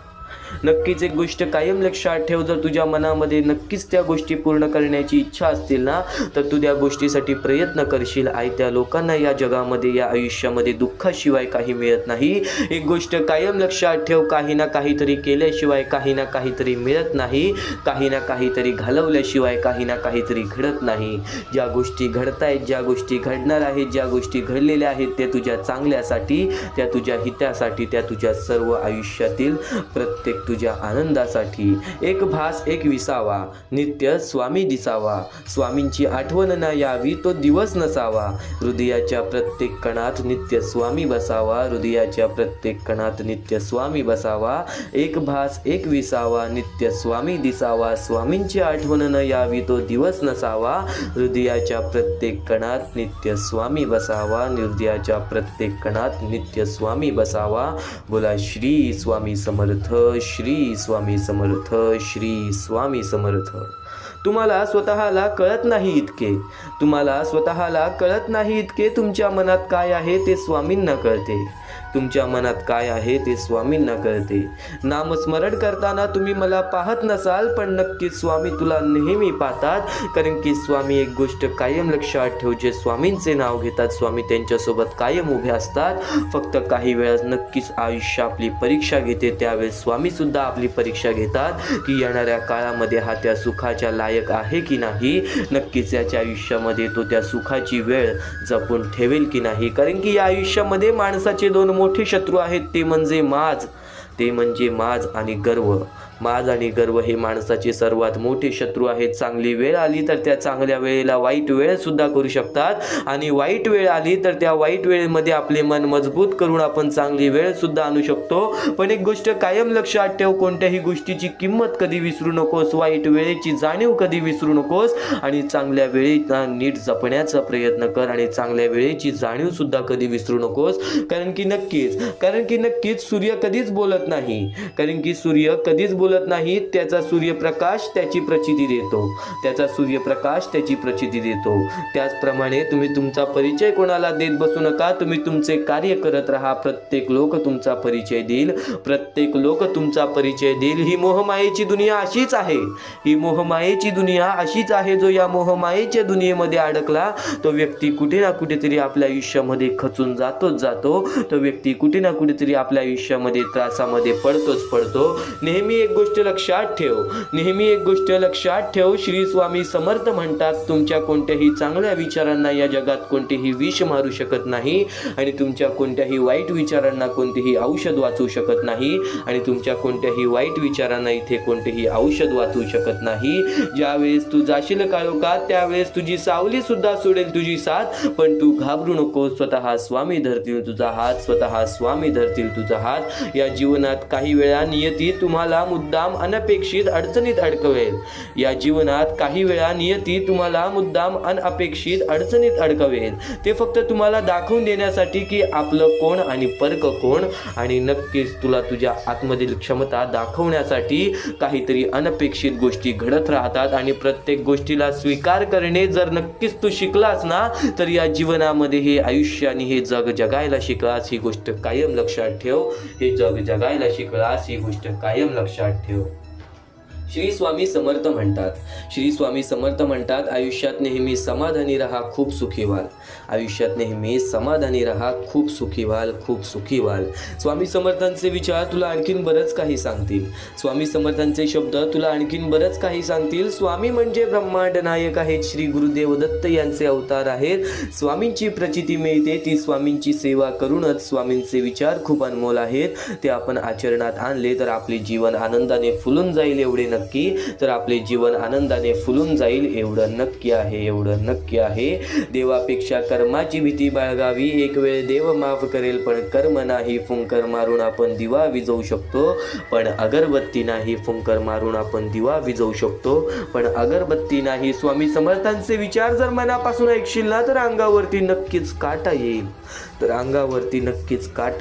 नक्कीच एक गोष्ट कायम लक्षात ठेव, जर तुझ्या मनामध्ये नक्कीच त्या गोष्टी पूर्ण करण्याची इच्छा असतील ना तर तू त्या गोष्टीसाठी प्रयत्न करशील. त्या लोकांना या जगामध्ये, या आयुष्यामध्ये दुःखाशिवाय काही मिळत नाही. एक गोष्ट कायम लक्षात ठेव, काही ना काहीतरी केल्याशिवाय काही ना काहीतरी मिळत नाही, काही ना काहीतरी घालवल्याशिवाय काही ना काहीतरी घडत नाही. ज्या गोष्टी घडतायत, ज्या गोष्टी घडणार आहेत, ज्या गोष्टी घडलेल्या आहेत त्या तुझ्या चांगल्यासाठी, त्या तुझ्या हितासाठी, त्या तुझ्या सर्व आयुष्यातील प्रत्येक तुझ्या आनंदासाठी. एक भास एक विसावा, नित्य स्वामी दिसावा. स्वामींची आठवण ना यावी तो दिवस नसावा. हृदयाच्या प्रत्येक कणात नित्य स्वामी बसावा, हृदयाच्या प्रत्येक कणात नित्य स्वामी बसावा. एक भास एक विसावा, नित्य स्वामी दिसावा. स्वामींची आठवण न यावी तो दिवस नसावा. हृदयाच्या प्रत्येक कणात नित्य स्वामी बसावा, हृदयाच्या प्रत्येक कणात नित्य स्वामी बसावा. बोला श्री स्वामी समर्थ, श्री स्वामी समर्थ, श्री स्वामी समर्थ. तुम्हाला स्वतःला कळत नाही इतके, तुम्हाला स्वतःला कळत नाही इतके तुमच्या मनात काय आहे ते स्वामींना कळते. तुमच्या मनात काय आहे ते स्वामींना कळते. नामस्मरण करताना तुम्ही मला पाहत नसाल, पण नक्कीच स्वामी तुला नेहमी पाहतात. कारण की स्वामी एक गोष्ट कायम लक्षात ठेव, जे स्वामींचे नाव घेतात स्वामी त्यांच्यासोबत कायम उभे असतात. फक्त काही वेळात नक्कीच आयुष्य आपली परीक्षा घेते, त्यावेळेस स्वामी सुद्धा आपली परीक्षा घेतात की येणाऱ्या काळामध्ये हा त्या सुखाच्या लायक आहे की नाही, नक्कीच याच्या आयुष्यामध्ये तो त्या सुखाची वेळ जपून ठेवेल की नाही. कारण की या आयुष्यामध्ये माणसाचे दोन मोठे शत्रू आहेत, ते म्हणजे माज आणि गर्व. माज आणि गर्व हे माणसाचे सर्वात मोठे शत्रू आहेत. चांगली वेळ आली तर त्या चांगल्या वेळेला वाईट वेळ सुद्धा करू शकतात, आणि वाईट वेळ आली तर त्या वाईट वेळेमध्ये आपले मन मजबूत करून आपण चांगली वेळ सुद्धा आणू शकतो. पण एक गोष्ट कायम लक्षात ठेव, कोणत्याही गोष्टीची किंमत कधी विसरू नकोस, वाईट वेळेची जाणीव कधी विसरू नकोस, आणि चांगल्या वेळेला नीट जपण्याचा प्रयत्न कर, आणि चांगल्या वेळेची जाणीव सुद्धा कधी विसरू नकोस. कारण की नक्कीच सूर्य कधीच बोलत नाही, त्याचा सूर्यप्रकाश त्याची प्रचिती देतो. त्याचप्रमाणे तुम्ही तुमचा परिचय कोणाला देत बसू नका, तुम्ही तुमचे कार्य करत राहा. प्रत्येक लोक तुमचा परिचय देईल. ही मोहमायेची दुनिया अशीच आहे. जो या मोहमायेच्या दुनियेमध्ये अडकला तो व्यक्ती कुठे ना कुठेतरी आपल्या आयुष्यामध्ये खचून जातो. तो व्यक्ती कुठे ना कुठेतरी आपल्या आयुष्यामध्ये त्रासामध्ये पडतो. नेहमी एक गोष्ट लक्षात ठेव, श्री स्वामी समर्थ म्हणतात, तुमच्या कोणत्याही चांगल्या विचारांना या जगात कोणतेही विष मारू शकत नाही, आणि तुमच्या कोणत्याही वाईट विचारांना कोणतेही औषध वाचू शकत नाही, आणि तुमच्या कोणत्याही वाईट विचारांना इथे कोणतेही औषध वाचू शकत नाही. ज्यावेळेस तू जाशील काळोखात त्यावेळेस तुझी सावली सुद्धा सोडेल तुझी साथ, पण तू घाबरू नको. स्वतः स्वामी धरतील तुझा हात. या जीवनात काही वेळा नियती तुम्हाला मुद्दाम अनपेक्षित अडचणीत अडकवेल. ते फक्त तुम्हाला दाखवून देण्यासाठी की आपलं कोण आणि परक कोण, आणि नक्कीच तुला तुझ्या आतमधील क्षमता दाखवण्यासाठी काहीतरी अनपेक्षित गोष्टी घडत राहतात. आणि प्रत्येक गोष्टीला स्वीकार करणे जर नक्कीच तू शिकलास ना, तर या जीवनामध्ये हे आयुष्य आणि हे जग जगायला शिकलास, ही गोष्ट कायम लक्षात ठेव. श्री स्वामी समर्थ म्हणतात, आयुष्यात नेहमी समाधानी राहा, खूप सुखी व्हाल. स्वामी समर्थांचे विचार तुला आणखीन बरंच काही सांगतील. स्वामी समर्थांचे शब्द तुला आणखीन बरंच काही सांगतील. स्वामी म्हणजे ब्रह्मांड नायक आहेत, श्री गुरुदेव दत्त यांचे अवतार आहेत. स्वामींची प्रचिती मिळते ती स्वामींची सेवा करूनच. स्वामींचे विचार खूप अनमोल आहेत, ते आपण आचरणात आणले तर आपले जीवन आनंदाने फुलून जाईल. एवढं नक्की आहे. देवापेक्षा कर्माची भीती बाळगावी. एक वेळ देव माफ करेल, पण कर्म नाही. फुंकर मारून आपण दिवा विझवू शकतो, पण अगरबत्ती नाही. स्वामी समर्थांचे विचार जर मनापासून ऐकशील ना, तर अंगावरती नक्कीच काटा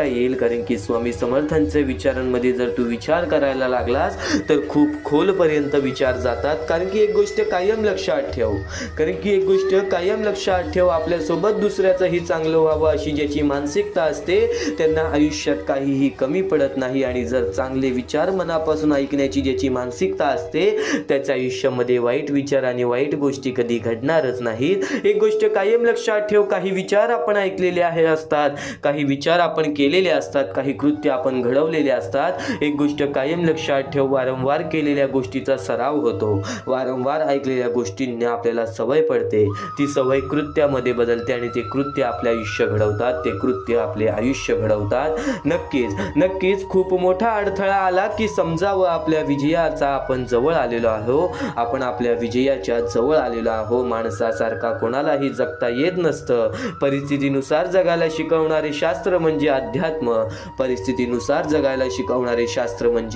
येईल. कारण की स्वामी समर्थांच्या विचारांमध्ये जर तू विचार करायला लागलास तर खूप खोलपर्यंत विचार जातात. कारण की एक गोष्ट कायम लक्षात ठेव, आपल्यासोबत दुसऱ्याचंही चांगलं व्हावं अशी ज्याची मानसिकता असते त्यांना आयुष्यात काहीही कमी पडत नाही. आणि जर चांगले विचार मनापासून ऐकण्याची ज्याची मानसिकता असते त्याच्या आयुष्यामध्ये वाईट विचार आणि वाईट गोष्टी कधी घडणारच नाहीत. एक गोष्ट कायम लक्षात ठेव, काही विचार आपण ऐकलेले असतात, काही विचार आपण केलेले असतात, काही कृत्य आपण घडवलेले असतात. एक गोष्ट कायम लक्षात ठेव, वारंवार केलेल्या गोष्टीचा सराव होतो. वारंवार ऐकलेल्या गोष्टींना आपल्याला सवय पडते. ती सवय कृत्यामध्ये बदलते आणि ते कृत्य आपले आयुष्य घडवतात. नक्कीच खूप मोठा अडथळा आला की समजावं, आपल्या विजयाचा आपण जवळ आलेलो आहो. माणसासारखा कोणालाही जगता येत नसतं. परिस्थितीनुसार जगायला शिकवणारे शास्त्र म्हणजे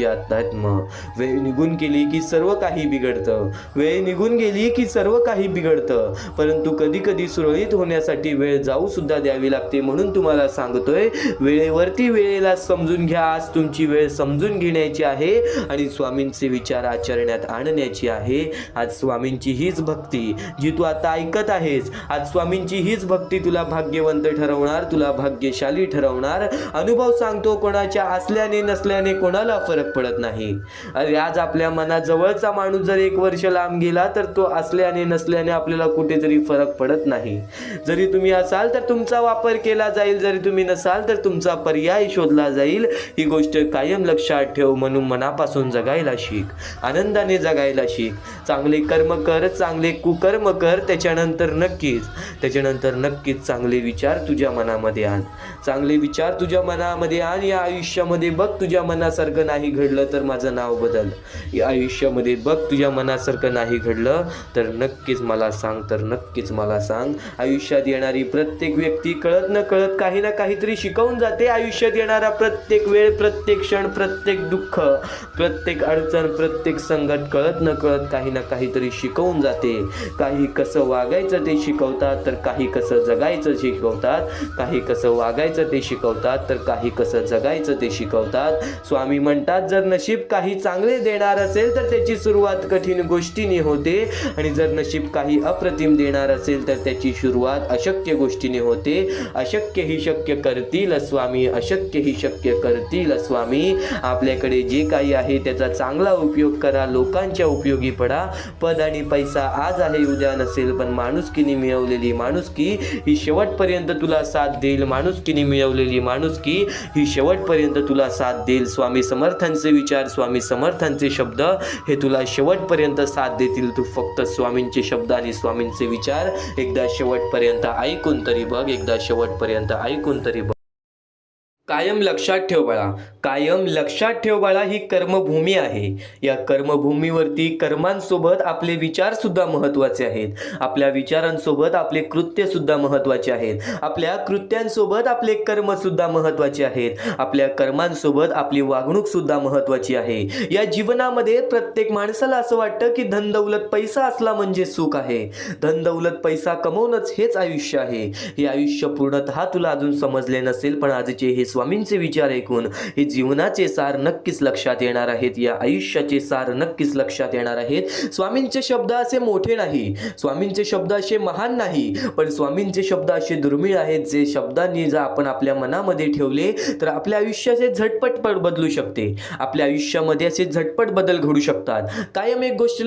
अध्यात्म. वेळ निघून गेली गेली की सर्व काही बिघडतं, वेळ निघून गेली की सर्व काही बिघडतं. परंतु कधी कधी सुरळीत होण्यासाठी वेळ जाऊ सुद्धा द्यावी लागते. म्हणून तुम्हाला सांगतोय, वेळेवरती वेळेला समजून घ्या. आज तुमची वेळ समजून घेण्याची आहे आणि स्वामींचे विचार आचरण्यात आणण्याची आहे. आज स्वामींची हीच भक्ती जी तू आता ऐकत आहेस, आज स्वामींची हीच भक्ती तुला भाग्यवंत ठरवणार, तुला भाग्यशाली ठरवणार. अनुभव सांगतो, कोणाच्या असल्याने नसल्याने कोणाला फरक पडत नाही. अरे आज आपल्या मनाजवळचा माणूस जर 1 वर्ष लांब गेला तर तो असल्याने नसल्याने आपल्याला कुठेतरी फरक पडत नाही. जरी तुम्ही असाल तर तुमचा वापर केला जाईल, जरी तुम्ही नसाल तर तुमचा पर्याय शोधला जाईल. ही गोष्ट कायम लक्षात ठेव. म्हणून मनापासून जगायला शिक, आनंदाने जगायला शिक. चांगले कर्म कर, चांगले कुकर्म कर. त्याच्यानंतर नक्कीच चांगले विचार तुझ्या मनामध्ये आण. चांगले विचार तुझ्या मनामध्ये आण. या आयुष्यामध्ये बघ, तुझ्या मनासारखं नाही घडलं तर माझं नाव बदल. या आयुष्यामध्ये बघ, तुझ्या मनासारखं नाही घडलं तर नक्कीच मला सांग. आयुष्यात येणारी प्रत्येक व्यक्ती कळत न कळत काही ना काहीतरी शिकवून जाते. आयुष्यात येणारा प्रत्येक वेळ, प्रत्येक क्षण, प्रत्येक दुःख, प्रत्येक अडचण, प्रत्येक संकट कळत न कळत काही ना काहीतरी शिकवून जाते. काही कसं वागायचं ते शिकवतात, तर काही कसं जगायचं शिकवतात. काही कसं वागायचं ते शिकवतात, तर काही कसं जगायचं ते शिकवतात. स्वामी म्हणतात, जर नशीब काही चांगले देणार असेल तर त्याची सुरुवात कठीण गोष्टीने होते, आणि जर नशीब काही अप्रतिम देणार असेल तर त्याची सुरुवात अशक्य गोष्टीने होते. अशक्य ही शक्य करतील स्वामी, अशक्य ही शक्य करतील स्वामी. आपल्याकडे जे काही आहे त्याचा चांगला उपयोग करा, लोकांच्या उपयोगी पडा. पद आणि पैसा आज आहे उद्या नसेल, पण माणुसकीने मिळवलेली माणुसकी ही शेवटपर्यंत तुला साथ देईल. माणुसकीने मिळवलेली माणुसकी ही शेवटपर्यंत तुला साथ देईल. स्वामी समर्थांचे विचार, स्वामी समर्थांचे शब्द हे तुला शेवटपर्यंत साथ देतील. तू फक्त स्वामींचे शब्द आणि स्वामींचे विचार एकदा शेवटपर्यंत ऐकून तरी बघ, एकदा शेवटपर्यंत ऐकून तरी बघ. कायम लक्षात ठेव बाळा, ही कर्मभूमी आहे. या कर्मभूमीवरती कर्मांसोबत आपले विचार सुद्धा महत्त्वाचे आहेत. आपल्या विचारांसोबत आपले कृत्य सुद्धा महत्त्वाचे आहेत. आपल्या कृत्यांसोबत आपले कर्म सुद्धा महत्त्वाचे आहेत. आपल्या कर्मांसोबत आपली वागणूक सुद्धा महत्त्वाची आहे. या जीवनामध्ये प्रत्येक माणसाला असं वाटतं की धन दौलत पैसा असला म्हणजे सुख आहे. धन दौलत पैसा कमवणंच हेच आयुष्य आहे. हे आयुष्य पूर्णतः तुला अजून समजले नसेल, पण आजचे हे स्वामींचे विचार ऐकून हे जीवनाचे सार नक्कीच लक्षात येणार आहेत. या आयुष्याचे सार नक्कीच लक्षात येणार आहेत. स्वामींचे शब्द असे मोठे नाही, स्वामींचे शब्द असे महान नाही, पण स्वामींचे शब्द असे दुर्मिळ आहेत, जे शब्दांनी जर आपण आपल्या मनामध्ये ठेवले तर आपल्या आयुष्याचे झटपट बदलू शकते. आपल्या आयुष्यामध्ये असे झटपट बदल घडू शकतात. कायम एक गोष्ट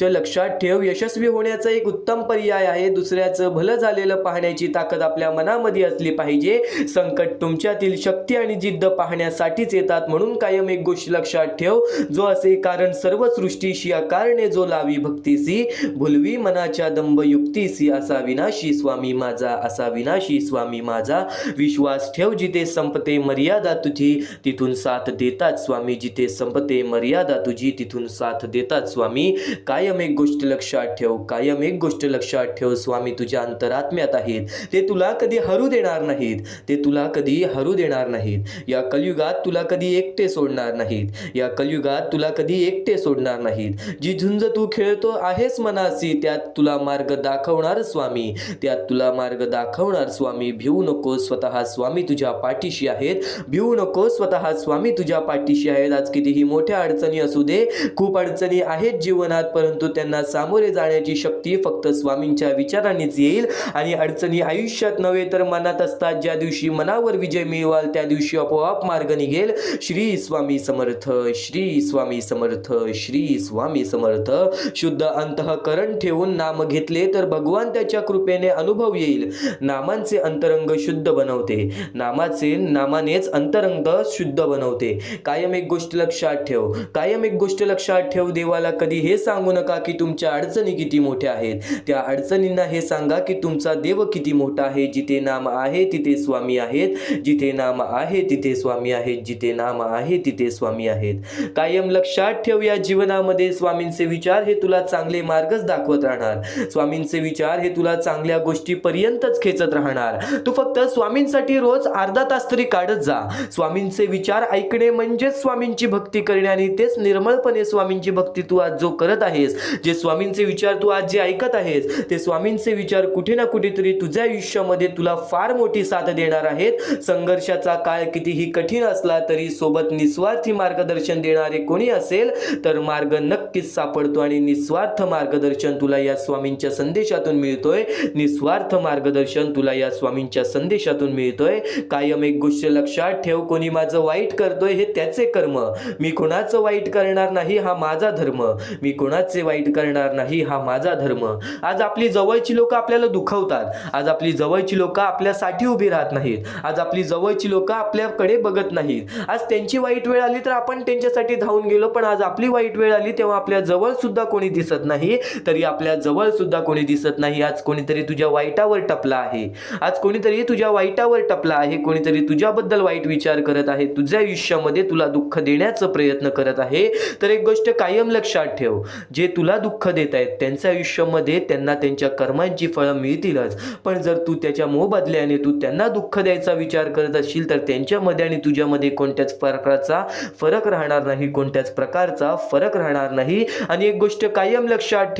लक्षात ठेव, यशस्वी होण्याचा एक उत्तम पर्याय आहे. दुसऱ्याचं भलं झालेलं पाहण्याची ताकद आपल्या मनामध्ये असली पाहिजे. संकट तुमच्यातील शक्ती आणि जिद्द पाहण्यासाठीच येतात. म्हणून कायम एक गोष्ट लक्षात ठेव, जो असे कारण सर्व सृष्टीशी अकारणे जो लावी भक्तीसी, भुलवी मनाच्या दंभ युक्तीसी, असा विनाशी स्वामी माझा. विश्वास ठेव, जिथे संपते मर्यादा तुझी तिथून साथ देतात स्वामी. जिथे संपते मर्यादा तुझी तिथून साथ देतात स्वामी. कायम एक गोष्ट लक्षात ठेव, स्वामी तुझ्या अंतरात्म्यात आहेत. ते तुला कधी हरू देणार नाहीत. या कलियुगात तुला कधी एकटे सोडणार नाहीत. जी झुंज तू खेळतो आहेस मनासी, त्यात तुला मार्ग दाखवणार स्वामी. भिवू नको, स्वतः स्वामी तुझ्या पाठीशी आहेत. आज कितीही मोठ्या अडचणी असू दे, खूप अडचणी आहेत जीवनात, परंतु त्यांना सामोरे जाण्याची शक्ती फक्त स्वामींच्या विचारांनीच येईल. आणि अडचणी आयुष्यात नव्हे तर मनात असतात. ज्या दिवशी मनावर विजय मिळवाल त्या दिवशी आपोआप मार्ग निघेल. श्री स्वामी समर्थ, श्री स्वामी समर्थ, श्री स्वामी समर्थ. शुद्ध अंतःकरण ठेवून नाम घेतले तर भगवान त्याच्या कृपेने अनुभव येईल. नामांचे अंतरंग शुद्ध बनवते, नामानेच अंतरंग शुद्ध बनवते. कायम एक गोष्ट लक्षात ठेव, देवाला कधी हे सांगू नका की तुमच्या अडचणी किती मोठ्या आहेत. त्या अडचणींना हे सांगा की तुमचा देव किती मोठा आहे. जिथे नाम आहे तिथे स्वामी आहेत. जिथे नाम आहे तिथे स्वामी आहेत. जिथे नाम आहे तिथे स्वामी आहेत. कायम लक्षात ठेव, या जीवनामध्ये स्वामींचे विचार हे तुला चांगले मार्गच दाखवत राहणार. स्वामींचे विचार हे तुला चांगल्या गोष्टीपर्यंतच खेचत राहणार. तू फक्त स्वामींसाठी रोज अर्धा तास तरी काढत जा. स्वामींचे विचार ऐकणे म्हणजेच स्वामींची भक्ती करणे, आणि तेच निर्मळपणे स्वामींची भक्ती तू आज जो करत आहेस, जे स्वामींचे विचार तू आज जे ऐकत आहेस, ते स्वामींचे विचार कुठे ना कुठेतरी तुझ्या आयुष्यामध्ये तुला फार मोठी साथ देणार आहेत. संघर्षाचा काळ कितीही कठीण असला तरी सोबत निस्वार्थी मार्गदर्शन देणारे कोणी असेल तर मार्ग नक्कीच सापडतो, आणि निस्वार्थ मार्गदर्शन तुला या स्वामींच्या संदेशातून मिळतोय. निस्वार्थ मार्गदर्शन तुला या स्वामींच्या संदेशातून मिळतोय. कायम एक गोष्ट लक्षात ठेव, कोणी माझं वाईट करतोय हे त्याचे कर्म, मी कोणाचं वाईट करणार नाही हा माझा धर्म. मी कोणाचे वाईट करणार नाही हा माझा धर्म. आज आपली जवळची लोक आपल्याला दुखवतात. आज आपली जवळची लोक आपल्यासाठी उभी राहत नाहीत. आज आपली जवळची लोक आपल्याकडे बघत नाहीत. आज त्यांची वाईट वेळ आली तर आपण त्यांच्यासाठी धावून गेलो, पण आज आपली वाईट वेळ आली तेव्हा आपल्या जवळ सुद्धा कोणी दिसत नाही. तरी आपल्या जवळ सुद्धा कोणी दिसत नाही. आज कोणीतरी तुझ्या वाईटावर टपला आहे. आज कोणीतरी तुझ्या वाईटावर टपला आहे. कोणीतरी तुझ्याबद्दल वाईट विचार करत आहे. तुझ्या आयुष्यामध्ये तुला दुःख देण्याचा प्रयत्न करत आहे. तर एक गोष्ट कायम लक्षात ठेव, जे तुला दुःख देत आहेत त्यांच्या आयुष्यामध्ये त्यांना त्यांच्या कर्मांची फळं मिळतीलच. पण जर तू त्याच्या मोबदल्याने तू त्यांना दुःख द्यायचा विचार करत असशील तर त्यांच्यामध्ये आणि तुझ्यामध्ये कोणत्याच प्रकारचा फरक राहणार नाही. कोणत्याच प्रकारचा फरक राहणार नाही. आणि एक गोष्ट कायम लक्षात ठेव,